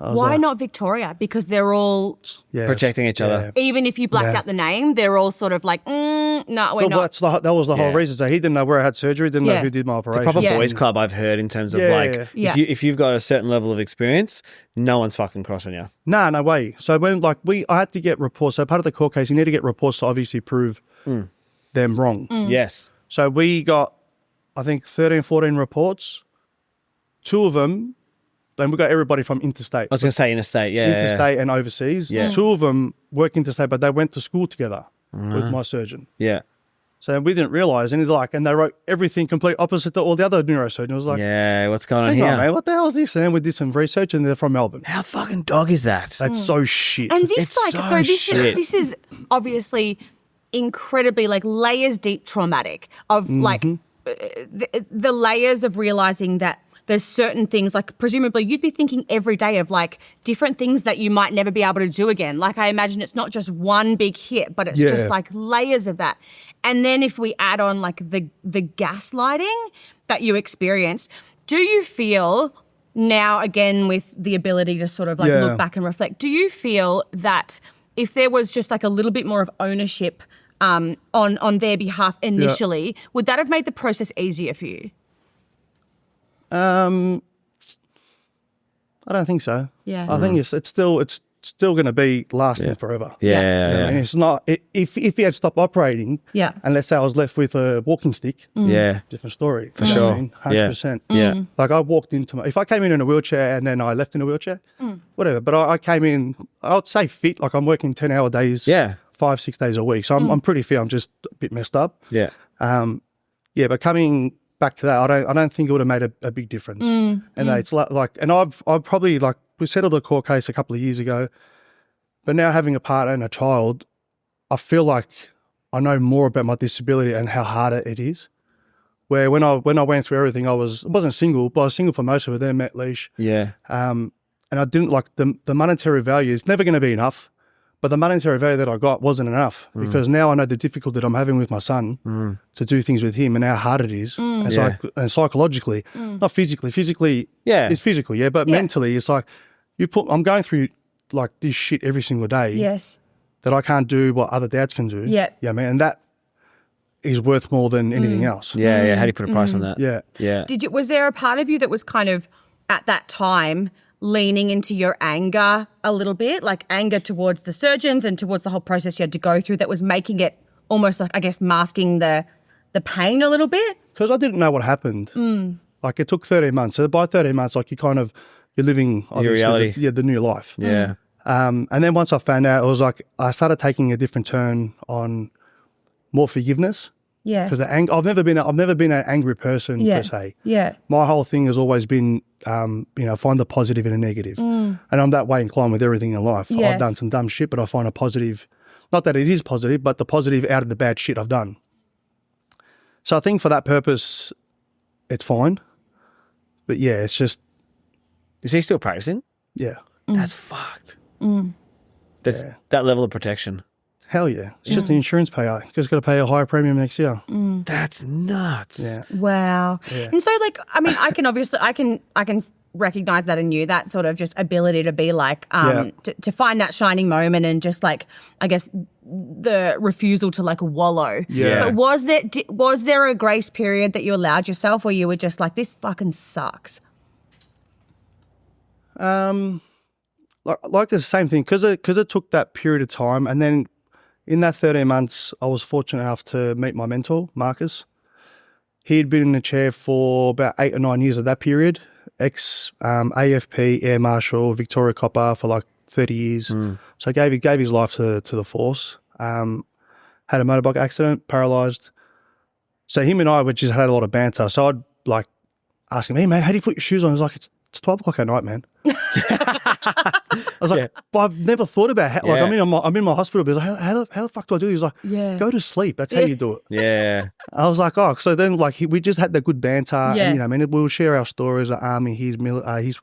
I was Why like, not Victoria? Because they're all, yeah, Protecting each other. even if you blacked Yeah. out the name, they're all sort of like, no, we're Well, not. that was the whole Yeah. reason. So he didn't know where I had surgery, didn't know Yeah. who did my It's a operation. proper Yeah. boys' club, I've heard, in terms of Yeah, like, yeah. if you've got a certain level of experience, no one's fucking crossing you. Nah, no way. So when I had to get reports. So part of the court case, you need to get reports to obviously prove them wrong. Yes. So we got, I think, 13, 14 reports. 2 of them, then we got everybody from interstate. I was going to say interstate, yeah. Interstate and overseas. Yeah. 2 of them work interstate, but they went to school together with my surgeon. Yeah. So we didn't realise, and they wrote everything complete opposite to all the other neurosurgeons. I was like, Yeah, what's going on hang here? on, man, what the hell is this? And we did some research, and they're from Melbourne. How fucking dog is that? That's so shit. And this It's so shit. this is obviously incredibly like layers deep traumatic of like the layers of realizing that there's certain things, like presumably you'd be thinking every day of like different things that you might never be able to do again. Like I imagine it's not just one big hit, but it's just Yeah. like layers of that. And then if we add on like the gaslighting that you experienced, do you feel now, again with the ability to sort of like Yeah. look back and reflect, do you feel that if there was just like a little bit more of ownership on their behalf initially, would that have made the process easier for you? I don't think so. Yeah. I think it's still going to be lasting forever. Yeah. Yeah. You know what I mean? It's not if he had stopped operating. Yeah. And let's say I was left with a walking stick. Yeah. Different story. For sure. 100%. Yeah. Like I walked into if I came in a wheelchair and then I left in a wheelchair, whatever. But I came in, I would say fit. Like I'm working 10-hour days. Yeah. 5-6 days a week. So I'm pretty fit. I'm just a bit messed up. Yeah. Yeah, but coming back to that, I don't think it would have made a big difference. And it's like, and I've probably like we settled the court case a couple of years ago, but now having a partner and a child, I feel like I know more about my disability and how hard it is. Where when I went through everything, I wasn't single, but I was single for most of it. Then met Leash, Yeah. and I didn't like the monetary value is never going to be enough. But the monetary value that I got wasn't enough because now I know the difficulty that I'm having with my son to do things with him and how hard it is. And, and psychologically, not physically. Physically, Yeah. it's physical, yeah. But mentally, it's like I'm going through like this shit every single day Yes. that I can't do what other dads can do. Yeah. Yeah, man. And that is worth more than anything else. Yeah. Yeah. How do you put a price on that? Yeah. Yeah. Was there a part of you that was kind of at that time leaning into your anger a little bit, like anger towards the surgeons and towards the whole process you had to go through that was making it almost like, I guess, masking the pain a little bit? Because I didn't know what happened. Like it took 13 months. So by 13 months, like you're living obviously reality. the new life. Yeah. And then once I found out, it was like I started taking a different turn on more forgiveness. Yes. Because I've never been an angry person per se. Yeah. My whole thing has always been, find the positive in a negative. And I'm that way inclined with everything in life. Yes. I've done some dumb shit, but I find a positive, not that it is positive, but the positive out of the bad shit I've done. So I think for that purpose, it's fine. But yeah, it's just, Is he still practicing? yeah. That's fucked. That's that level of protection. Hell yeah. It's just the insurance payer. You just got to pay a higher premium next year. That's nuts. Yeah. Wow. And so like, I mean, I can recognize that in you, that sort of just ability to be like, to find that shining moment and just like, I guess the refusal to like wallow. Yeah. But was there a grace period that you allowed yourself where you were just like, this fucking sucks? Like the same thing, because it took that period of time, and then in that 13 months, I was fortunate enough to meet my mentor, Marcus. He had been in the chair for about 8 or 9 years at that period, AFP, Air Marshal, Victoria Copper for like 30 years. So he gave his life to the force. Had a motorbike accident, paralysed. So him and I would just had a lot of banter. So I'd like ask him, hey man, how do you put your shoes on? He was like, it's 12 o'clock at night, man. I was like, but I've never thought about how, like, I'm in my hospital, but like, how the fuck do I do it? He's like, go to sleep. That's how you do it. Yeah. I was like, oh, so then like we just had the good banter, Yeah. and we'll share our stories, the army, his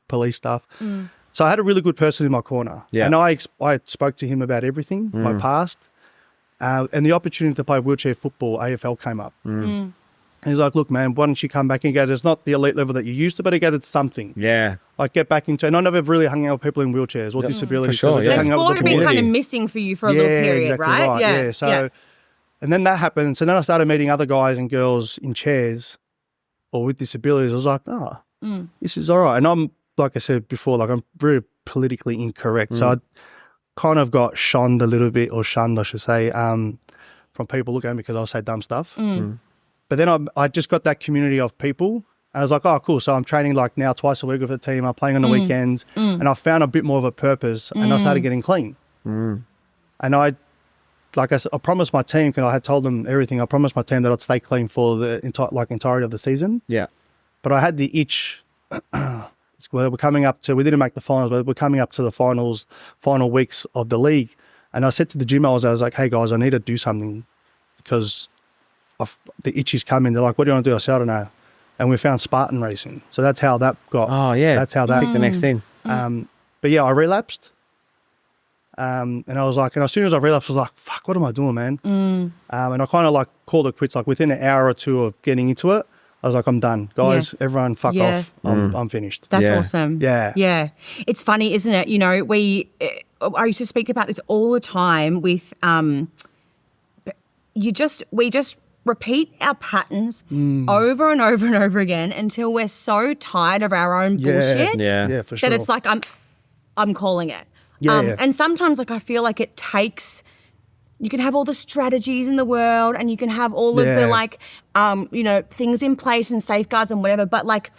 police stuff. So I had a really good person in my corner, and I spoke to him about everything, my past, and the opportunity to play wheelchair football, AFL came up. And he's like, look, man, why don't you come back? And he goes, it's not the elite level that you used to, but he goes, it's something. Yeah. Like, get back into it. And I never really hung out with people in wheelchairs or disabilities. For sure, I just yeah. hung The out with sport the had been kind community. of missing for you for a little period, exactly right? Yeah. So, and then that happened. So then I started meeting other guys and girls in chairs or with disabilities. I was like, this is all right. And I'm, like I said before, like I'm very politically incorrect. So I kind of got shunned a little bit, or shunned, I should say, from people looking at me because I say dumb stuff. But then I just got that community of people. I was like, oh, cool. So I'm training like now twice a week with a team. I'm playing on the weekends. And I found a bit more of a purpose and I started getting clean. And I promised my team, because I had told them everything. I promised my team that I'd stay clean for the entirety of the season. Yeah. But I had the itch. We're coming up to, we didn't make the finals, but we're coming up to the final weeks of the league. And I said to the gym, I was like, hey guys, I need to do something because the itch is coming. They're like, what do you want to do? I said, I don't know. And we found Spartan racing. So that's how that got. Oh, yeah. That's how that. Pick the next thing. But yeah, I relapsed. And I was like, and as soon as I relapsed, I was like, fuck, what am I doing, man? And I kind of like called it quits. Like within an hour or two of getting into it, I was like, I'm done. Guys, everyone fuck off. I'm finished. That's awesome. Yeah. Yeah. It's funny, isn't it? You know, I used to speak about this all the time with, we just repeat our patterns over and over and over again until we're so tired of our own bullshit Yeah, for sure. that it's like, I'm calling it. Yeah. And sometimes like I feel like it takes, you can have all the strategies in the world and you can have all of the like, things in place and safeguards and whatever. But like,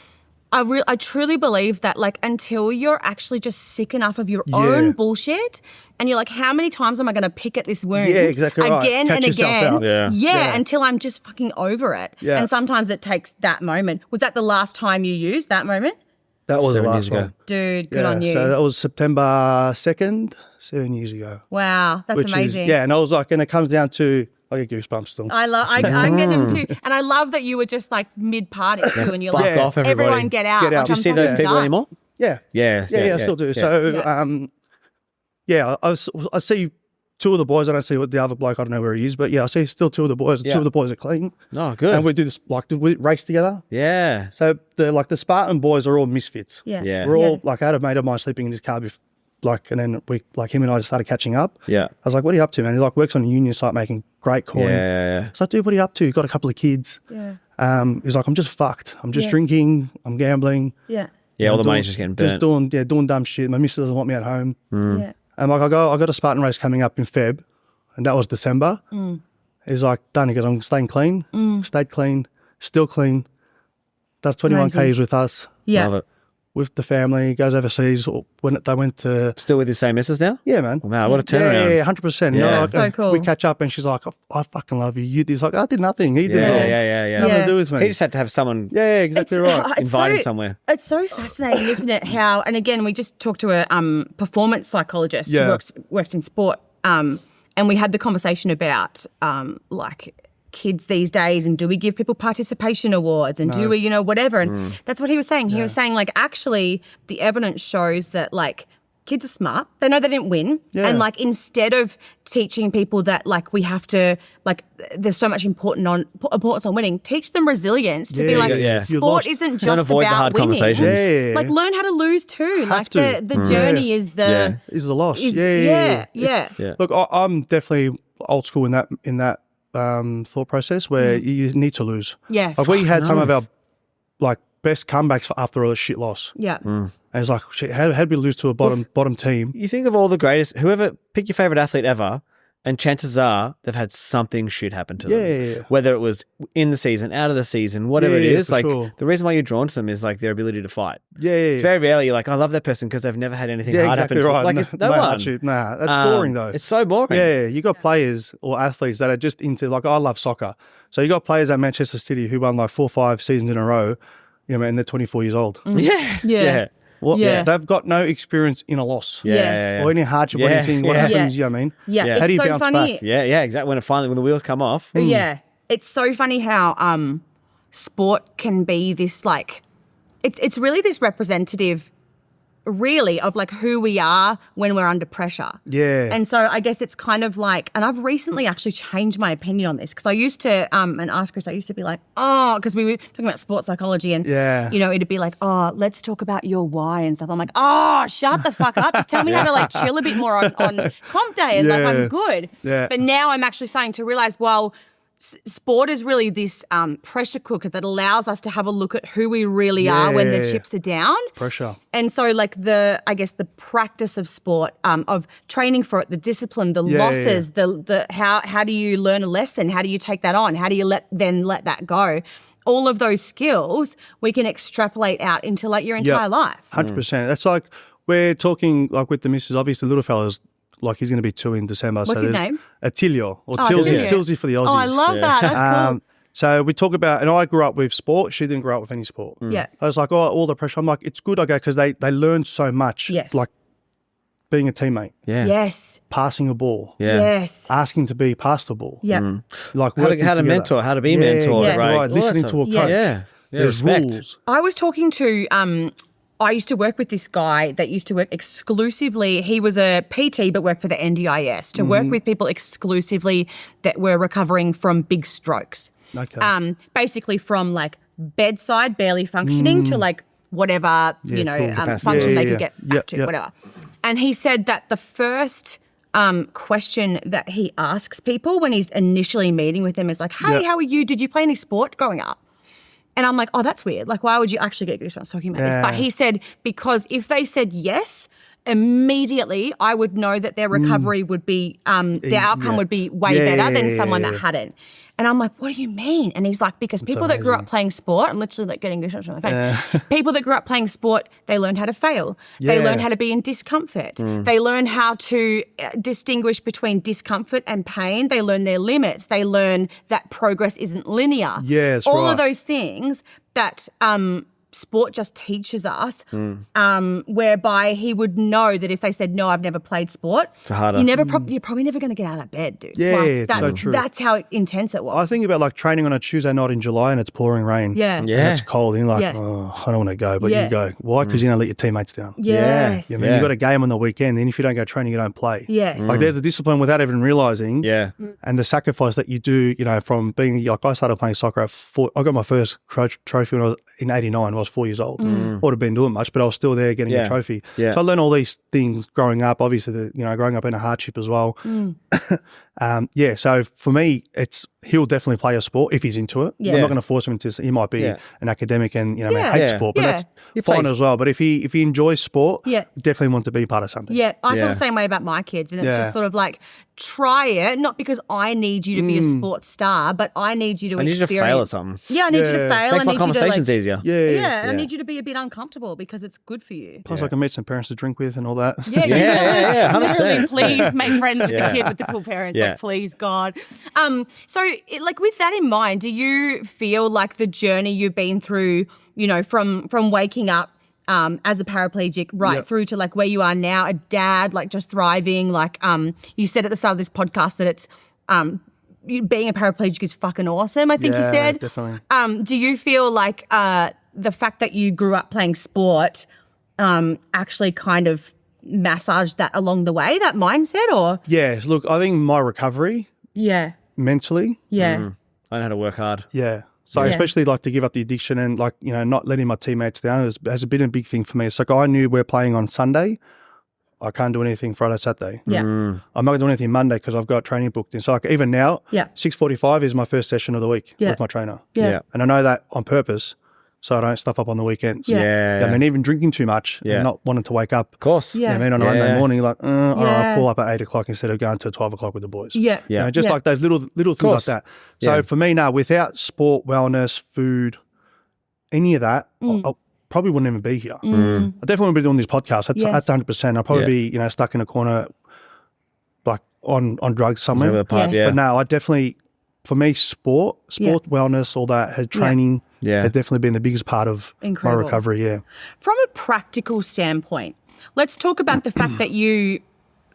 I truly believe that like until you're actually just sick enough of your own bullshit and you're like, how many times am I going to pick at this wound exactly right. again Catch and yourself again? out. Yeah, until I'm just fucking over it. Yeah. And sometimes it takes that moment. Was that the last time you used that moment? That was the 7 years last ago. one. Dude, good on you. So that was September 2nd, 7 years ago. Wow, that's amazing. And I was like, and it comes down to, I get goosebumps still. I'm getting them too. And I love that you were just like mid-party too and you're like, Fuck off, everybody. everyone get out. Get out. Like, Do you I'm see those fucking people done. anymore? Yeah. Yeah. I still do. So, I see two of the boys. I don't see what the other bloke, I don't know where he is, but I see still two of the boys. Yeah. Two of the boys are clean. Oh, good. And we do this, like, we race together. Yeah. So, the Spartan boys are all misfits. Yeah. Yeah. We're all, like, I had a mate of mine sleeping in his car, and then him and I just started catching up. Yeah. I was like, what are you up to, man? He's like, works on a union site making great coin. Yeah. So I dude, what are you up to? Got a couple of kids. Yeah. He's like, I'm just fucked. I'm just drinking. I'm gambling. Yeah. Yeah, all the I'm money's just getting burnt. Just doing dumb shit. My missus doesn't want me at home. Yeah. And like, I got a Spartan race coming up in Feb, and that was December. He's like, done. He goes, I'm staying clean. Stayed clean. Still clean. Does 21 Amazing. Ks with us, Yeah. Love it. with the family. Goes overseas. They went to. Still with his same missus now? Yeah, man. Wow, what a turnaround. Yeah, 100%. Yeah. That's so cool. We catch up, and she's like, I fucking love you. He's like, I did nothing. He did it all. Yeah. Nothing Yeah. to do with me. He just had to have someone Yeah, exactly right. invite him somewhere. It's so fascinating, isn't it? How, and again, we just talked to a performance psychologist who works in sport, and we had the conversation about like kids these days and do we give people participation awards and do we, whatever. And that's what he was saying. He was saying like actually the evidence shows that like kids are smart. They know they didn't win. Yeah. And like instead of teaching people that like we have to like there's so much importance on winning, teach them resilience to be like You sport lost. isn't Don't just avoid the about hard winning. conversations. Yeah. Like learn how to lose too. Like to. the journey is the Is the loss. is Yeah. yeah. Look, I'm definitely old school in that thought process where you need to lose. Yeah. Like we had some of our like best comebacks after a shit loss. Yeah. And it's like, shit, how did we lose to a bottom team? You think of all the greatest, whoever, pick your favorite athlete ever, and chances are they've had something shit happen to them. Yeah. Whether it was in the season, out of the season, whatever it is. for Like sure. the reason why you're drawn to them is like their ability to fight. Yeah. It's very rarely you're like, I love that person because they've never had anything hard exactly happen to right. them. Like no one. hardship. Nah, that's boring though. It's so boring. Yeah, you got players or athletes that are just into, like, I love soccer. So you got players at Manchester City who won like 4 or 5 seasons in a row, and they're 24 years old. Yeah. Well, Yeah. they've got no experience in a loss. Yes. Or any hardship or Yeah, anything. What yeah. happens, Yeah. you know what I mean? Yeah. Yeah. It's How do you so bounce funny. back? Yeah, exactly. When the wheels come off. Yeah. It's so funny how sport can be this like it's really this representative really of like who we are when we're under pressure. Yeah. And so I guess it's kind of like, and I've recently actually changed my opinion on this because I used to, and ask Chris, I used to be like, oh, because we were talking about sports psychology and, you know, it'd be like, oh, let's talk about your why and stuff. I'm like, oh, shut the fuck up. Just tell me how to like chill a bit more on comp day and like I'm good. Yeah. But now I'm actually starting to realize, well, sport is really this pressure cooker that allows us to have a look at who we really are when the chips are down. Pressure. And so like the practice of sport, of training for it, the discipline, the losses, the how do you learn a lesson? How do you take that on? How do you let that go? All of those skills we can extrapolate out into like your entire life. 100%. That's like we're talking like with the missus, obviously little fellas, like he's going to be 2 in December. What's his name? Tilio or Tilsy. Tilio. Tilsy for the Aussies. Oh, I love that. That's cool. So we talk about, and I grew up with sport. She didn't grow up with any sport. Yeah. I was like, oh, all the pressure. I'm like, it's good, okay, because they learn so much. Yes. Like being a teammate, Yeah. Yes. passing a ball, Yeah. Yes. asking to be passed the ball. Yeah. Like How to together. mentor, how to be mentored, Yes. right? Right, listening to a coach. Yes. Yeah. There's respect. rules. I was talking to I used to work with this guy that used to work exclusively. He was a PT but worked for the NDIS to work with people exclusively that were recovering from big strokes. Okay. Basically from like bedside, barely functioning to like whatever, you know, cool. function they Yeah. could get back to, whatever. And he said that the first question that he asks people when he's initially meeting with them is like, hey, how are you? Did you play any sport growing up? And I'm like, oh, that's weird. Like, why would you actually get goosebumps talking about this? But he said, because if they said yes, immediately I would know that their recovery would be, their outcome would be way better than someone that hadn't. And I'm like, what do you mean? And he's like, because people that grew up playing sport, I'm literally like getting goosebumps on my face. People that grew up playing sport, they learned how to fail. They learned how to be in discomfort. They learn how to distinguish between discomfort and pain. They learn their limits. They learn that progress isn't linear. Yes, all right. of those things that sport just teaches us, whereby he would know that if they said, no, I've never played sport, you're probably never going to get out of that bed, dude. Yeah, Like, it's so true. That's how intense it was. I think about like training on a Tuesday night in July and it's pouring rain. Yeah. And Yeah. it's cold. And you're like, Yeah. oh, I don't want to go. But Yeah. you go. Why? Because you're going to let your teammates down. Yes. I mean, you've got a game on the weekend. Then if you don't go training, you don't play. Yes. Like there's the discipline without even realizing. Yeah. And the sacrifice that you do, you know, from being like I started playing soccer at 4. I got my first trophy when I was in '89. I was 4 years old. I would have been doing much, but I was still there getting a trophy. Yeah. So I learned all these things growing up. Obviously, growing up in a hardship as well. So for me, he'll definitely play a sport if he's into it. Yes. I'm not going to force him into. He might be an academic and hate sport, but that's He fine plays- as well. But if he enjoys sport, Yeah. definitely want to be part of something. Yeah, I feel Yeah. the same way about my kids. And it's Yeah. just sort of like, try it, not because I need you to be a sports star, but I need you to I need you to experience. fail at something. Yeah, I need you to Yeah. fail. Makes I my need you to conversations like, easier. Yeah, I need you to be a bit uncomfortable because it's good for you. Plus, I can meet some parents to drink with and all that. Yeah, Yeah, 100%. Please make friends with the kid, with the cool parents. Yeah. Like, please, God. Like with that in mind, do you feel like the journey you've been through, from waking up as a paraplegic right through to like where you are now, a dad, like just thriving, like you said at the start of this podcast that it's being a paraplegic is fucking awesome, I think you said. Definitely. Do you feel like the fact that you grew up playing sport actually kind of massaged that along the way, that mindset, or? Yes, look, I think my recovery Yeah. mentally, Yeah. I know how to work hard. So especially like to give up the addiction and like, not letting my teammates down has been a big thing for me. It's like I knew we're playing on Sunday. I can't do anything Friday, Saturday. Yeah. I'm not going to do anything Monday because I've got training booked in. So like even now, 6:45 is my first session of the week with my trainer. Yeah. And I know that on purpose so I don't stuff up on the weekends. Yeah. I mean, even drinking too much and not wanting to wake up. Of course. Yeah. I mean, on a Monday morning, like, Yeah. I'll pull up at 8 o'clock instead of going to 12 o'clock with the boys. Yeah. Yeah. Just like those little things like course. that. So Yeah. for me now, without sport, wellness, food, any of that, I probably wouldn't even be here. I definitely wouldn't be doing this podcast. That's 100%. I'll probably be, stuck in a corner, like on drugs somewhere. Over the pipe, Yes. But no, I definitely, for me, sport, wellness, all that, has training, has definitely been the biggest part of Incredible. my recovery. Yeah. From a practical standpoint, let's talk about the fact that you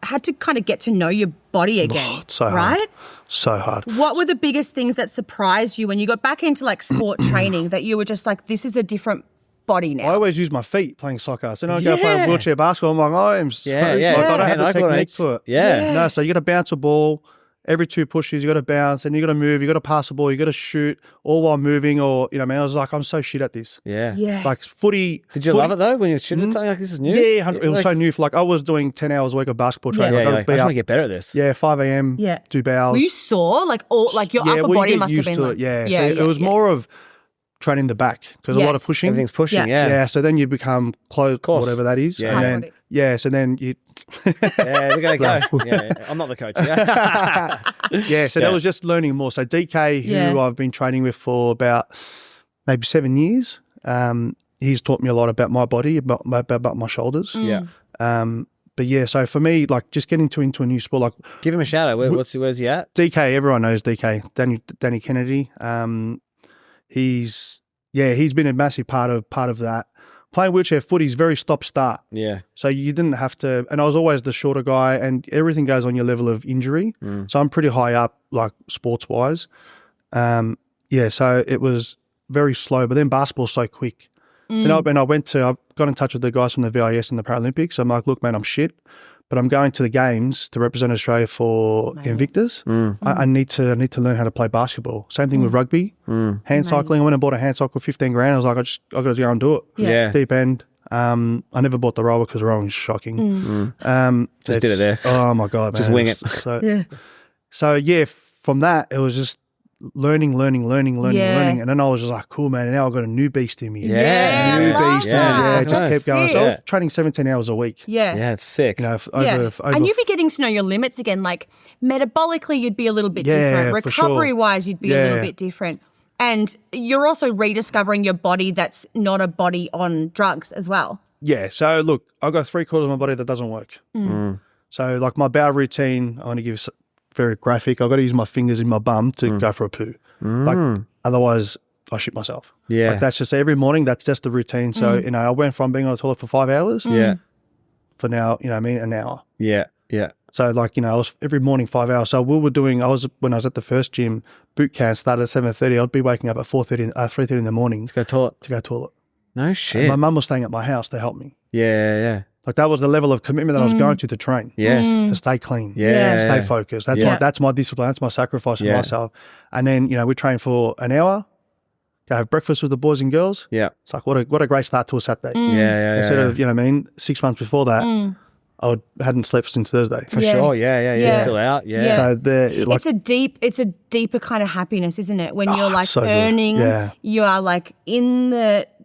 had to kind of get to know your body again, It's so right? hard. So hard. What were the biggest things that surprised you when you got back into like sport training that you were just like, this is a different body I now. always use my feet playing soccer. So then I go play wheelchair basketball. I'm like, I am so, Yeah, like, I don't Man, have the I got technique it. for it. Yeah. No, so you got to bounce a ball. Every 2 pushes, you got to bounce, and you got to move. You got to pass the ball. You got to shoot, all while moving. Or I was like, I'm so shit at this. Yeah. Yes. Like footy. Did you love it though when you were shooting something like this is new? Yeah, it was so Like- new. For I was doing 10 hours a week of basketball training. Yeah, Like, you're I'd like, be I just up, want to get better at this. 5 a.m. Yeah. do bowels. Were you sore? Like your upper well, you body get must have used been to like, it. Yeah, so it was more of training the back because a lot of Yes. pushing. Everything's pushing. Yeah. Yeah. So then you become close, course. whatever that is. Yeah. And then, Hydraulic. so then you, Yeah, we gotta go. Yeah, I'm not the coach. Yeah. so that was just learning more. So DK, who Yeah. I've been training with for about maybe 7 years, he's taught me a lot about my body, about my shoulders. Yeah. But yeah, so for me, like just getting into a new sport, like Give him a shout out. Where's he at? DK, everyone knows DK, Danny Kennedy. He's been a massive part of that. Playing wheelchair footy is very stop-start. Yeah. So you didn't have to, and I was always the shorter guy, and everything goes on your level of injury. So I'm pretty high up, like sports-wise. So it was very slow, but then basketball's so quick. So then I got in touch with the guys from the VIS and the Paralympics. I'm like, look, man, I'm shit, but I'm going to the games to represent Australia for Invictus. I need to learn how to play basketball. Same thing with rugby, hand cycling. I went and bought a hand cycle for 15 grand. I was like, I got to go and do it. Yeah. Deep end. I never bought the rower because the rowing is shocking. Just did it there. Oh my God, man. Just wing it. So from that, it was just learning. And then I was just like, cool, man. And now I've got a new beast in me. Yeah. New love beast. that. Yeah, just Nice. kept going. So I Yeah. was training 17 hours a week. Yeah, it's sick. Over and you'd be getting to know your limits again. Like metabolically, you'd be a little bit Yeah, different. for sure. Recovery-wise, you'd be a little Yeah. bit different. And you're also rediscovering your body that's not a body on drugs as well. Yeah. So look, I've got 3/4 of my body that doesn't work. So like my bowel routine, I want to give very graphic. I've got to use my fingers in my bum to go for a poo. Like otherwise I shit myself. Yeah. Like that's just every morning. That's just the routine. So, I went from being on the toilet for 5 hours Yeah. for now, an hour. Yeah. Yeah. So like, I was every morning 5 hours. So when I was at the first gym, boot camp started at 7:30. I'd be waking up at 3:30 in the morning Go toilet. to go toilet. No shit. My mum was staying at my house to help me. Yeah. Like that was the level of commitment that I was going to train. Yes. To stay clean. Yeah. To stay focused. That's my discipline. That's my sacrifice for Yeah. myself. And then, we train for an hour, go have breakfast with the boys and girls. Yeah. It's like, what a great start to a Saturday. Yeah. Instead of, 6 months before that, I hadn't slept since Thursday. For Yes. sure. Yeah. Yeah. Still out. Yeah. Yeah. So It's a deeper kind of happiness, isn't it? When you're like so good. earning, Yeah. you are like in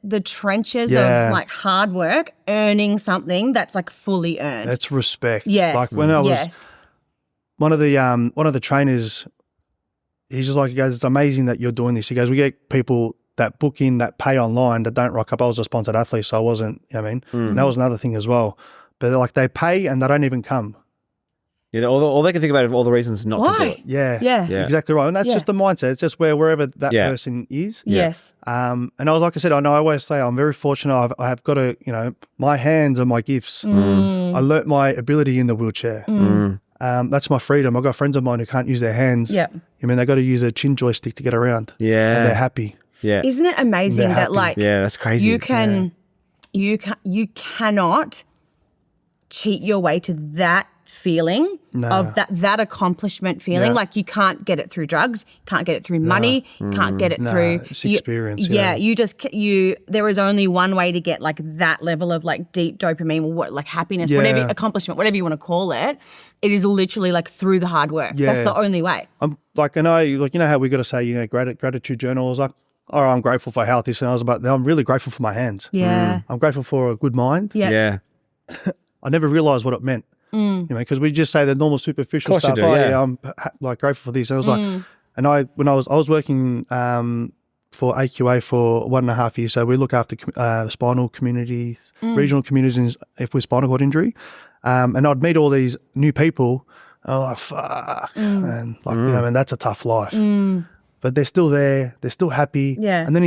the trenches Yeah. of like hard work, earning something that's like fully earned. it's respect. Yes. Like when I was yes. one of the trainers, he goes, it's amazing that you're doing this. He goes, we get people that book in, that pay online, that don't rock up. I was a sponsored athlete, so I wasn't, And that was another thing as well. But they're like, they pay and they don't even come. Yeah. All they can think about is all the reasons not to do Why? it. Yeah. Yeah. Yeah. Exactly right. And that's Yeah. just the mindset. It's just wherever that Yeah. person is. Yes. And like I said, I always say I'm very fortunate. I have got my hands are my gifts. I learnt my ability in the wheelchair. That's my freedom. I've got friends of mine who can't use their hands. Yeah. They got to use a chin joystick to get around. Yeah. And they're happy. Yeah. Isn't it amazing They're that happy. like Yeah. That's crazy. you cannot cheat your way to that feeling of that accomplishment feeling. Yeah. Like you can't get it through drugs, can't get it through money, can't get it through it's experience, Yeah, yeah. there is only one way to get like that level of like deep dopamine or like happiness, Yeah. whatever accomplishment, whatever you want to call it. It is literally like through the hard work. Yeah. That's the only way. I'm like, how we got to say, gratitude journals. Like, I'm grateful for health. This and I was about. I'm really grateful for my hands. Yeah. I'm grateful for a good mind. Yeah. Yeah. I never realized what it meant. Because we just say the normal superficial Course you stuff. do, Oh, yeah. I'm like grateful for this. And I was like, and when I was working for AQA for 1.5 years. So we look after the spinal community, regional communities with spinal cord injury. And I'd meet all these new people. I'm like, fuck, man. Like, and that's a tough life. But they're still there. They're still happy. Yeah. And then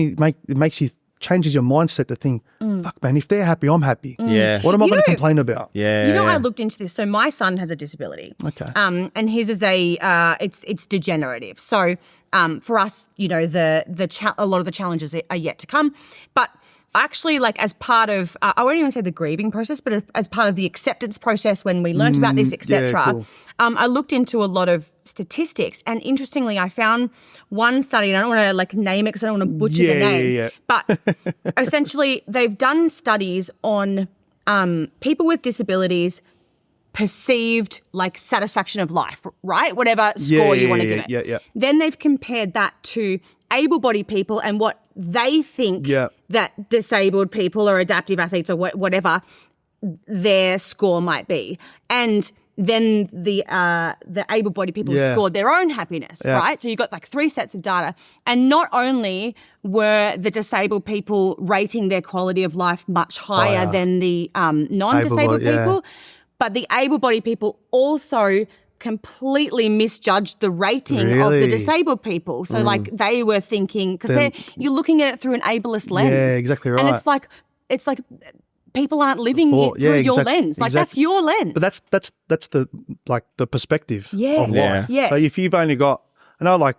it makes you changes your mindset to think, fuck, man, if they're happy, I'm happy. Yeah. What am I going to complain about? Yeah. I looked into this. So my son has a disability. Okay. And his is it's degenerative. So for us, a lot of the challenges are yet to come. But actually, like, as part of, I won't even say the grieving process, but as part of the acceptance process when we learned about this, etc., cool. I looked into a lot of statistics, and interestingly, I found one study, and I don't want to like name it because I don't want to butcher the name, but essentially they've done studies on people with disabilities perceived like satisfaction of life, right? Whatever score you want to give it. Yeah. Then they've compared that to able-bodied people and what they think that disabled people or adaptive athletes or whatever their score might be. And then the able-bodied people scored their own happiness, right? So you got like 3 sets of data. And not only were the disabled people rating their quality of life much higher than the non-disabled people, but the able-bodied people also completely misjudged the rating of the disabled people. So like they were thinking, because you're looking at it through an ableist lens. Yeah, exactly right. And it's like people aren't living it through your lens. Like that's your lens. But that's the the perspective of life. Yes. So if you've only got, and I like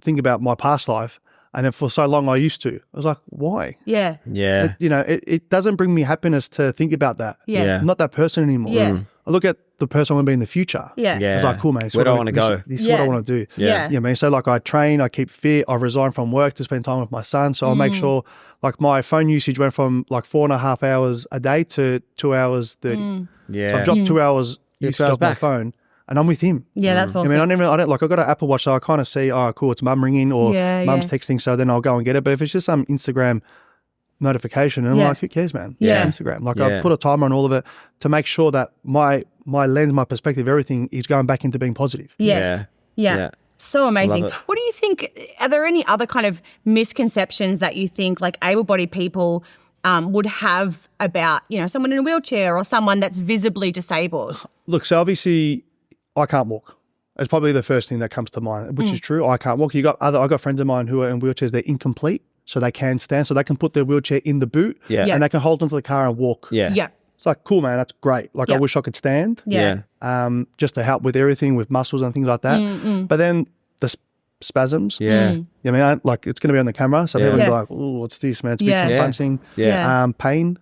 think about my past life, and then for so long I used to. I was like, why? Yeah. Yeah. It doesn't bring me happiness to think about that. Yeah. I'm not that person anymore. Yeah. I look at the person I want to be in the future. Yeah. Yeah. I was like, cool, man. Where do I want to go? This is what I want to do. Yeah. Yeah, man. So like I train, I keep fit, I resign from work to spend time with my son. So I make sure like my phone usage went from like 4.5 hours a day to 2 hours 30. Yeah. So I've dropped 2 hours usage 2 hours off my back. phone. And I'm with him. Yeah, that's awesome. I mean, I don't like. I've got an Apple Watch, so I kind of see, oh, cool, it's mum ringing or mum's texting, so then I'll go and get it. But if it's just some Instagram notification, and I'm like, who cares, man? It's just Instagram. Like, I put a timer on all of it to make sure that my lens, my perspective, everything is going back into being positive. Yes. Yeah. So amazing. Love it. What do you think? Are there any other kind of misconceptions that you think like able-bodied people would have about, someone in a wheelchair or someone that's visibly disabled? Look, so obviously, I can't walk. It's probably the first thing that comes to mind, which is true. I can't walk. I got friends of mine who are in wheelchairs. They're incomplete, so they can stand. So they can put their wheelchair in the boot, and they can hold onto the car and walk. Yeah. It's like, cool, man. That's great. Like, I wish I could stand. Yeah. Just to help with everything, with muscles and things like that. But then the spasms. Yeah. I mean, it's going to be on the camera, so people will be like, "Oh, what's this, man?" It's a bit confronting. Yeah. Pain,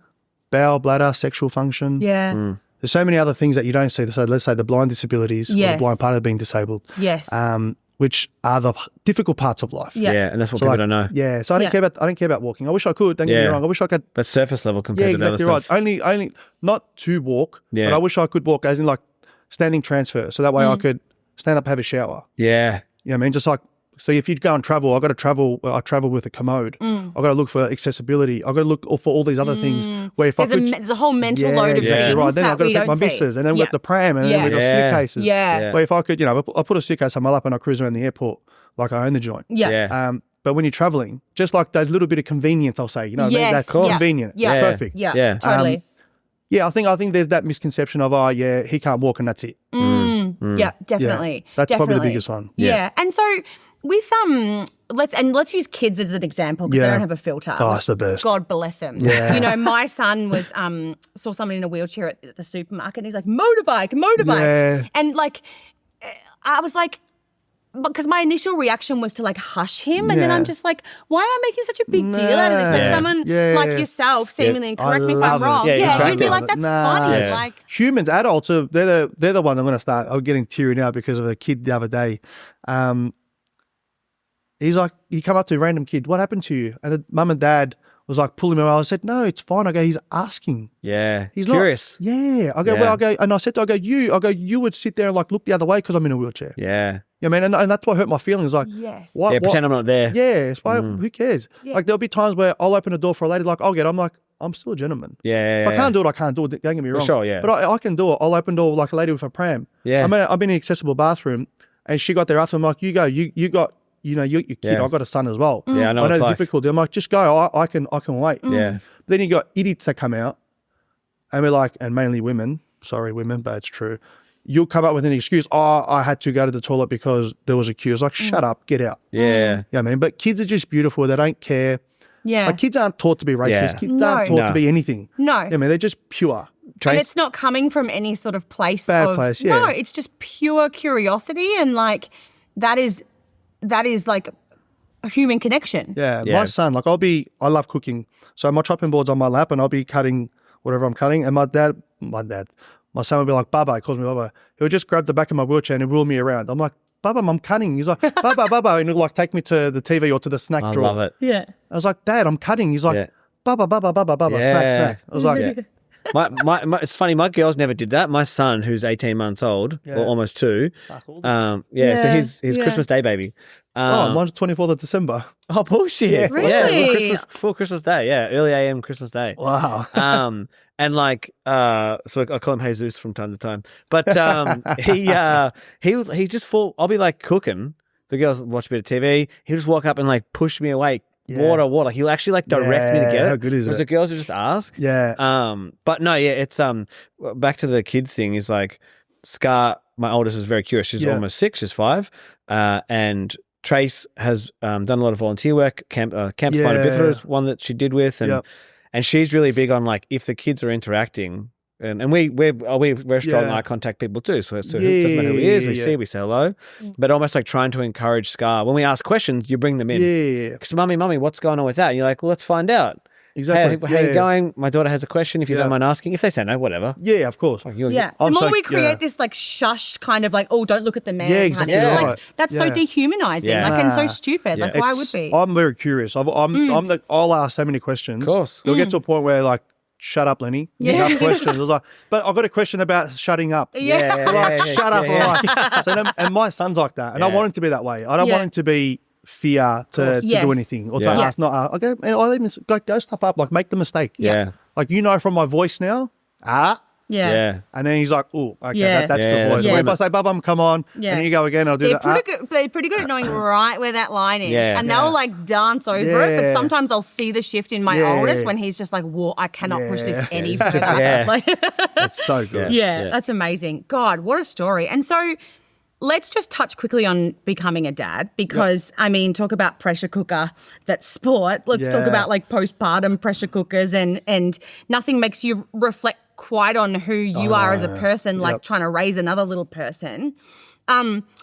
bowel, bladder, sexual function. Yeah. There's so many other things that you don't see. So let's say the blind disabilities, or the blind part of being disabled. Yes. Which are the difficult parts of life. Yeah. Yeah. And that's what people don't know. Yeah. So I don't care about walking. I wish I could. Don't get me wrong. I wish I could. That's surface level compared to the other exactly right. stuff. Only not to walk, but I wish I could walk, as in like standing transfer. So that way I could stand up, have a shower. Yeah. You know what I mean? Just like, so if you go and travel, I travel with a commode. I've got to look for accessibility. I've got to look for all these other things. Where if there's a whole mental load of things right. Then that I've got to we take my don't see. missus, and then we've got the pram, and then we've got suitcases. Yeah. Where if I could, I put a suitcase on my lap and I cruise around the airport like I own the joint. Yeah. But when you're traveling, just like those little bit of convenience, I'll say, Yes. that's convenient. Yeah. It's perfect. Yeah. Totally. I think there's that misconception of, he can't walk and that's it. Yeah, definitely. That's definitely. probably the biggest one. Yeah. And so with let's use kids as an example because they don't have a filter. Oh, it's the best. God bless them. Yeah. My son was saw someone in a wheelchair at the supermarket and he's like, motorbike. Yeah. And like I was like, because my initial reaction was to like hush him, and then I'm just like, why am I making such a big deal out of this? Like someone like yourself, seemingly, and correct me if I'm wrong. You'd be like, that's funny. Yeah. Like humans, adults, they're the ones I'm going to start. I'm getting teary now because of a kid the other day. He's like, he come up to a random kid, what happened to you? And mum and dad was like pulling me away. I said, no, it's fine. I go, he's asking. Yeah. He's curious. I go, well, and I said to you would sit there and like look the other way because I'm in a wheelchair. Yeah. I mean, and that's what hurt my feelings. Like, yes. Pretend I'm not there. Yeah, it's why, who cares? Yes. Like, there'll be times where I'll open a door for a lady, like, I'll get, I'm like, I'm still a gentleman. Yeah. If I can't do it, I can't do it. Don't get me wrong. Sure, yeah. But I can do it. I'll open door like a lady with a pram. Yeah. I mean, I've been in an accessible bathroom and she got there after. I'm like, you go, you got, you're kid. Yeah. I've got a son as well. Yeah, I know the it's like. difficulty. I'm like, just go. I can wait. Yeah. Then you got idiots that come out and we're like, and mainly women, sorry women, but it's true. You'll come up with an excuse. Oh, I had to go to the toilet because there was a queue. It's like, shut up, get out. Yeah. You know what I mean? But kids are just beautiful. They don't care. Yeah. Like, kids aren't taught to be racist. Yeah. Kids aren't taught to be anything. No. You know what I mean? They're just pure. And it's not coming from any sort of place Bad place, yeah. No, it's just pure curiosity, and like that is like a human connection. Yeah, Yeah. my son, like I love cooking. So my chopping board's on my lap and I'll be cutting whatever I'm cutting. And my son would be like, Baba, he calls me Baba. He'll just grab the back of my wheelchair and he'll wheel me around. I'm like, Baba, I'm cutting. He's like, Baba. And he'll like take me to the TV or to the snack I drawer. love it. Yeah. I was like, Dad, I'm cutting. He's like, Yeah. Baba, Yeah. snack. I was like, Yeah. My it's funny, my girls never did that. My son, who's 18 months old, Yeah. or almost 2, so Yeah, he's yeah. Christmas Day baby. mine's 24th of December. Oh, bullshit. Really? Yeah, full Christmas Day. Yeah, early AM Christmas Day. Wow. And like, so I call him Jesus from time to time. But he just I'll be like cooking. The girls watch a bit of TV. He'll just walk up and like push me away. Yeah. Water. He'll actually like direct me to get it. How good is Whereas it? the girls will just ask. Yeah. But no, yeah, it's back to the kid thing is like Scar, my oldest, is very curious. She's almost 6, she's 5. And Trace has done a lot of volunteer work. Camp Spider Bifida is one that she did with, and she's really big on like if the kids are interacting, and we're strong eye contact people too. So it doesn't matter who he is, we say hello, but almost like trying to encourage Scar when we ask questions, you bring them in. Yeah. Because mummy, what's going on with that? And you're like, well, let's find out. Exactly. Hey, how you going? My daughter has a question. If you don't mind asking, if they say no, whatever. Yeah, of course. Yeah. I'm The more so- we create yeah. this like shush kind of like, oh, don't look at the man. Yeah, kind exactly of- it's right. like, that's so Yeah. dehumanizing, Yeah. like, and so stupid. Like, why would be? I'm very curious. I'll ask so many questions. Of course. It'll get to a point where like, shut up, Lenny. Yeah. Enough questions. I was like, but I've got a question about shutting up. Yeah. They're like, shut up. Like, so and my son's like that. And I want him to be that way. I don't want him to be fear to Yes. do anything or to Yeah. ask, not ask. Okay, and I'll even go stuff up, like make the mistake. Yeah. Like, from my voice now, Yeah. and then he's like, oh, okay, Yeah. that's Yeah, the voice. that's Or the if I say, Bubba, come on, Yeah. and then you go again, I'll do They're that. pretty good at knowing right where that line is. Yeah. And they'll like dance over it. But Yeah. sometimes I'll see the shift in my Yeah. oldest when he's just like, whoa, I cannot push this Yeah. any Yeah. further. Yeah. Like, That's so good. yeah, that's amazing. God, what a story. And so let's just touch quickly on becoming a dad because, I mean, talk about pressure cooker, that's sport. Let's talk Yeah. about like postpartum pressure cookers and nothing makes you reflect quite on who you are as a person, like trying to raise another little person.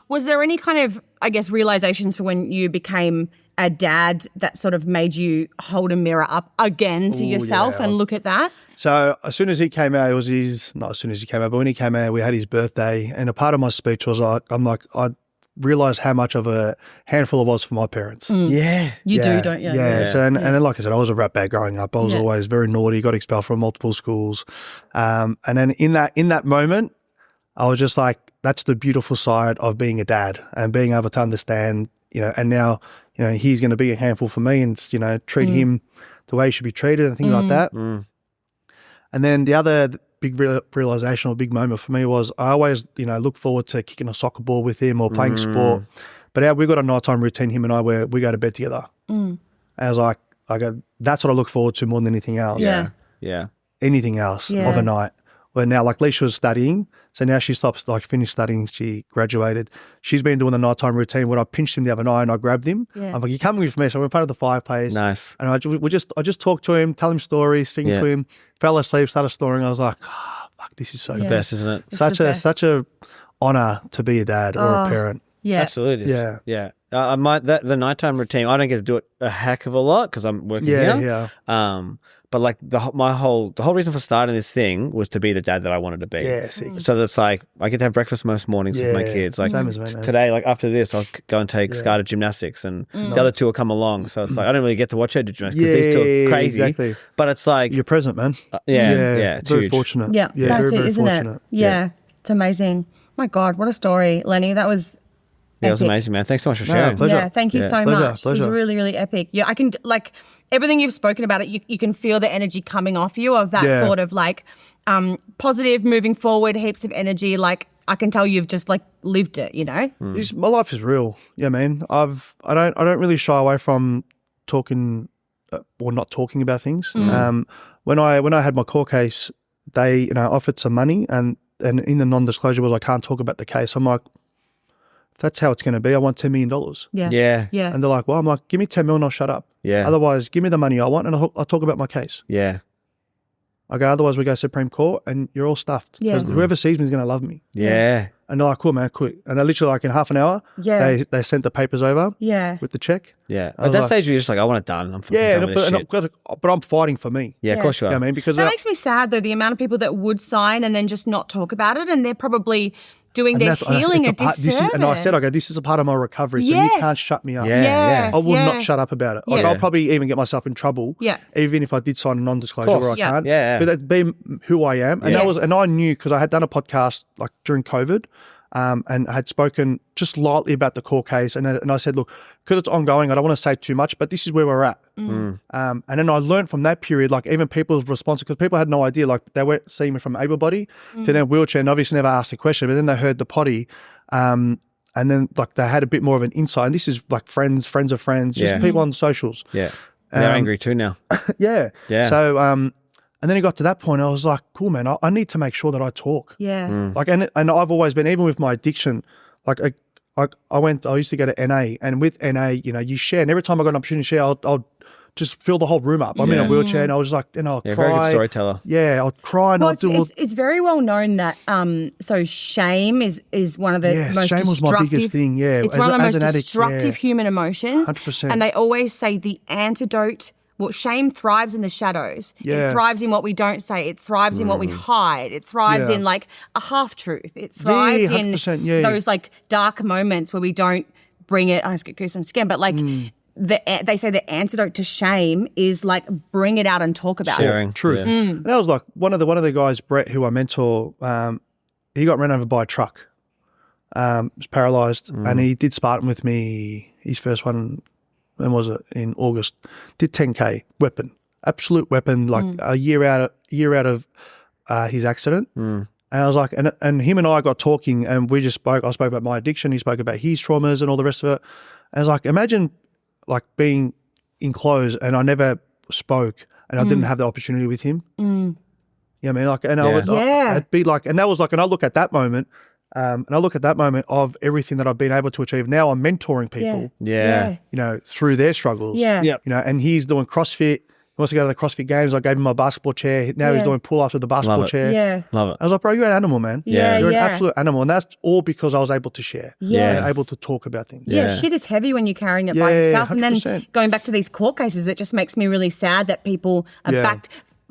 Was there any kind of, I guess, realizations for when you became a dad that sort of made you hold a mirror up again to yourself and look at that? So as soon as he came out, it was not as soon as he came out, but when he came out, we had his birthday, and a part of my speech was like, I realised how much of a handful it was for my parents. Yeah. You do, don't you? Yeah. So and then, like I said, I was a rat bag growing up. I was always very naughty, got expelled from multiple schools, and then in that moment, I was just like, that's the beautiful side of being a dad and being able to understand, and now, he's going to be a handful for me, and treat him the way he should be treated and things like that. And then the other big realization or big moment for me was I always, look forward to kicking a soccer ball with him or playing sport. But we've got a nighttime routine, him and I, where we go to bed together. And I was like, that's what I look forward to more than anything else. Yeah. Yeah. Anything else of a night. Where now, like Leisha was studying, so now she stopped, finished studying, she graduated. She's been doing the nighttime routine when I pinched him the other night and I grabbed him. Yeah. I'm like, you're coming with me. So we're in front of the fireplace. Nice. And I just talked to him, tell him stories, sing to him, fell asleep, started snoring. I was like, fuck, this is so The good. best, isn't it? It's Such the a best. such a honor to be a dad or a parent. Yeah. Absolutely. It is. Yeah. Yeah. The nighttime routine, I don't get to do it a heck of a lot because I'm working here. Yeah. But like the whole reason for starting this thing was to be the dad that I wanted to be. Yeah, sick. So that's like I get to have breakfast most mornings with my Yeah, kids. Like same as me, man. today, like after this, I'll go and take Scar to gymnastics, and the other two will come along. So it's like I don't really get to watch her do gymnastics because these two are crazy. Exactly. But it's like You're present, man. it's very huge. fortunate. Yeah, yeah that's very, it, very isn't fortunate. it? Yeah, it's amazing. My God, what a story, Lenny. That was Yeah, it was epic. amazing, man. Thanks so much for No, sharing. pleasure. Yeah, thank you so Pleasure, much. It was pleasure. really, really epic. Yeah, I can like everything you've spoken about it. You can feel the energy coming off you of that Yeah. sort of like positive, moving forward, heaps of energy. Like I can tell you've just like lived it. My life is real. Yeah, man. I don't really shy away from talking or not talking about things. When I had my court case, they offered some money and in the non-disclosure was I can't talk about the case. I'm like, if that's how it's going to be, I want $10 million. Yeah, Yeah. yeah. And they're like, well, I'm like, give me $10 million, I'll shut up. Yeah. Otherwise, give me the money I want and I'll talk about my case. Yeah. I go, otherwise we go Supreme Court and you're all stuffed. Yes. Because whoever sees me is going to love me. Yeah. And they're like, cool, man, quick. And they literally, like, in half an hour, Yeah. they sent the papers over Yeah. with the check. Yeah. I At was that like- stage, you're just like, I want it done. I'm fucking Yeah, done with this shit. but I'm fighting for me. Yeah, of course you You are. know what I mean? Because That makes me sad, though, the amount of people that would sign and then just not talk about it, and they're probably doing their healing a disservice. And I said, this is a part of my recovery, so Yes. you can't shut me up. Yeah, yeah. I will not shut up about it. Like, Yeah. I'll probably even get myself in trouble, Yeah. even if I did sign a non-disclosure Course. where I Yeah. can't. Yeah. But that'd be who I am. And Yes. I knew, because I had done a podcast like during COVID, and I had spoken just lightly about the court case. And I said, look, because it's ongoing, I don't want to say too much, but this is where we're at. And then I learned from that period, like even people's response, because people had no idea, like they weren't seeing me from able body to their wheelchair, and obviously never asked a question, but then they heard the potty. And then like they had a bit more of an insight. And this is like friends of friends, just Yeah. people on the socials. Yeah. They're angry too now. Yeah. Yeah. So, and then it got to that point, I was like, cool, man, I need to make sure that I talk. Yeah. Like, and I've always been, even with my addiction, like I used to go to NA, and with NA, you share, and every time I got an opportunity to share, I'll just fill the whole room up. I'm in a wheelchair, and I was like, I'll Yeah, cry. very good storyteller. Yeah, I'll cry, and Well, I'll do. it's very well known that so shame is one of the most shame was my destructive. biggest thing, yeah. It's As one of the as most an addict, destructive yeah. human emotions. 100%. And they always say the antidote. Well, shame thrives in the shadows. Yeah. It thrives in what we don't say. It thrives in what we hide. It thrives Yeah. in like a half truth. It thrives in 100%, yeah. those like dark moments where we don't bring it. I just get goosebumps again, but like. They say the antidote to shame is like bring it out and talk about it. Sharing. Truth. Yeah. And that was like one of the guys, Brett, who I mentor. He got run over by a truck. Was paralysed, and he did Spartan with me. His first one, when was it? In August. Did 10K. Weapon, absolute weapon. Like a year out of his accident. And I was like, and him and I got talking, and we just spoke. I spoke about my addiction. He spoke about his traumas and all the rest of it. And I was like, imagine like being enclosed, and I never spoke, and I didn't have the opportunity with him. You know what I mean? Like, and I would, Yeah. I'd be like, and that was like, and I look at that moment, of everything that I've been able to achieve. Now I'm mentoring people, Yeah. through their struggles. Yeah. Yep. And he's doing CrossFit. He wants to go to the CrossFit Games. I gave him my basketball chair. Now he's Yeah. doing pull-ups with the basketball Love it. chair. Yeah. Love it. I was like, bro, you're an animal, man. Yeah, You're yeah. an absolute animal. And that's all because I was able to share. Yes. And able to talk about things. Yeah, Yeah. shit is heavy when you're carrying it by Yeah, yourself. And then 100%. going back to these court cases, it just makes me really sad that people are Yeah.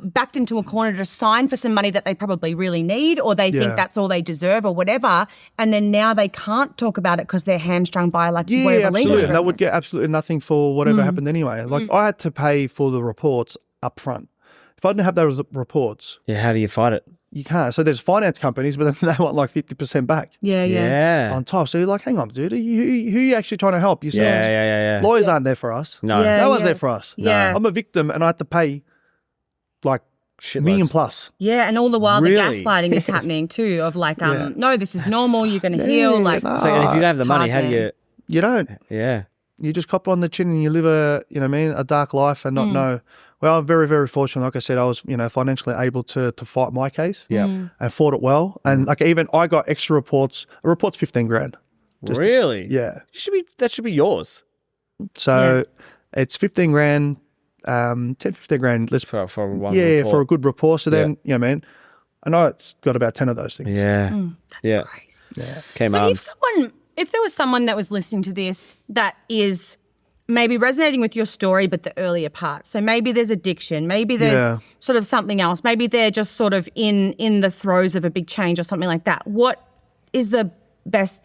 backed into a corner to sign for some money that they probably really need, or they think Yeah. that's all they deserve or whatever. And then now they can't talk about it because they're hamstrung by like Yeah, whatever legal. absolutely. And they treatment. would get absolutely nothing for whatever happened anyway. Like I had to pay for the reports up front. If I didn't have those reports, Yeah. How do you fight it? you can't. So there's finance companies, but then they want like 50% back Yeah, yeah. Yeah. on top. So you're like, hang on, dude, who are you actually trying to help yourselves? Yeah. Lawyers aren't there for us. No. Yeah. No one's there for us. Yeah. I'm a victim, and I had to pay like Shitloads. million plus. Yeah, and all the while Really? the gaslighting is happening too, of like, no, this is normal, you're going to heal. Like, nah. So, and if you don't have the It's money, hard, how do you? man. You don't. Yeah. You just cop on the chin and you live a dark life and not know. Well, I'm very, very fortunate. Like I said, I was, financially able to fight my case. Yeah. And fought it well. And like even I got extra reports. A report's 15 grand. Really? Yeah. That should be yours. So it's 15 grand, 10, 15 grand. Let's For one. yeah, report. for a good report. So then, man, I know it's got about 10 of those things. Yeah. Yeah. crazy. Came So arms. if there was someone that was listening to this that is maybe resonating with your story, but the earlier part. So maybe there's addiction, maybe there's sort of something else, maybe they're just sort of in the throes of a big change or something like that. What is the best,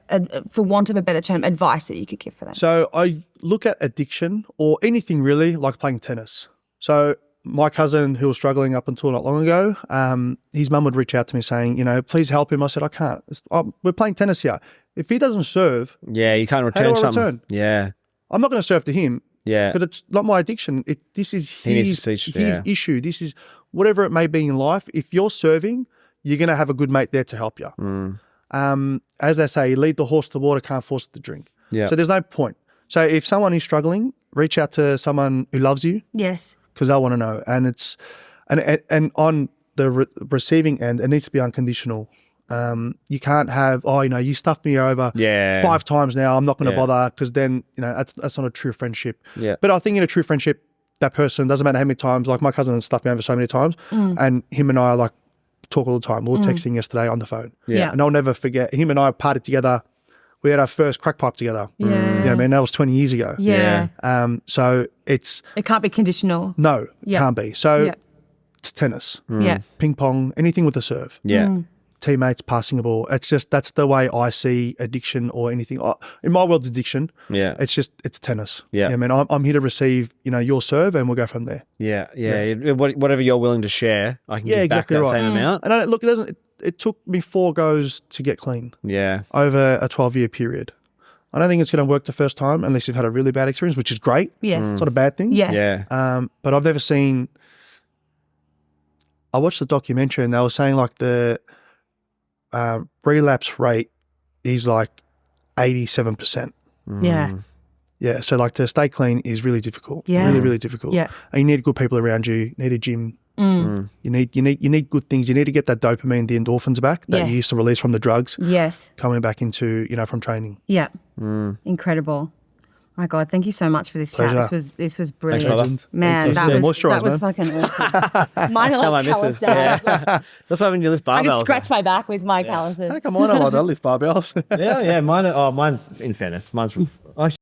for want of a better term, advice that you could give for them? So I look at addiction or anything really like playing tennis. So my cousin who was struggling up until not long ago, his mum would reach out to me saying, please help him. I said, I can't. We're playing tennis here. If he doesn't serve, Yeah, you can't return do I something. return? Yeah. I'm not going to serve to him. Yeah. Because it's not my addiction. This is He needs his, to teach- his yeah. issue. This is whatever it may be in life. If you're serving, you're going to have a good mate there to help you. As they say, lead the horse to water, can't force it to drink. Yeah. So there's no point. So if someone is struggling, reach out to someone who loves you Yes. because they'll want to know. And it's and on the receiving end, it needs to be unconditional. You can't have, you stuffed me over Yeah. 5 times now. I'm not going to Yeah. bother because then, that's not a true friendship. Yeah. But I think in a true friendship, that person, doesn't matter how many times, like my cousin has stuffed me over so many times, and him and I like talk all the time. We were texting yesterday on the phone. Yeah. And I'll never forget, him and I partied together. We had our first crack pipe together. Yeah. You know what I mean? That was 20 years ago. Yeah. So it's, It can't be conditional. no, Yeah. can't be. So Yeah. it's tennis, Yeah. ping pong, anything with a serve. Yeah. Teammates passing a ball. It's just, that's the way I see addiction or anything. In my world, addiction. Yeah. It's tennis. Yeah. I mean, I'm here to receive, your serve, and we'll go from there. Yeah. Whatever you're willing to share, I can give back that same amount. And look, it took me 4 goes to get clean Yeah. over a 12-year period. I don't think it's going to work the first time unless you've had a really bad experience, which is great. Yes. It's not a bad thing. Yes. Yeah. But I've never seen. I watched the documentary and they were saying like the relapse rate is like 87%. Yeah. Yeah, so like to stay clean is really difficult. Yeah. Really, really difficult. Yeah. And you need good people around you. You need a gym. You need good things. You need to get that dopamine, the endorphins back that Yes. you used to release from the drugs, Yes. coming back into from training. Yeah. Incredible. My God, thank you so much for this chat. Pleasure. This was brilliant. brother. Man, Thank you. that was Moisturise, fucking awesome. Mine are Tell my like missus. calluses. Yeah. That's why when you lift I barbells. can scratch my back with my calluses. Come on, I like to lift barbells. Yeah. Mine. Mine's in fairness. Mine's.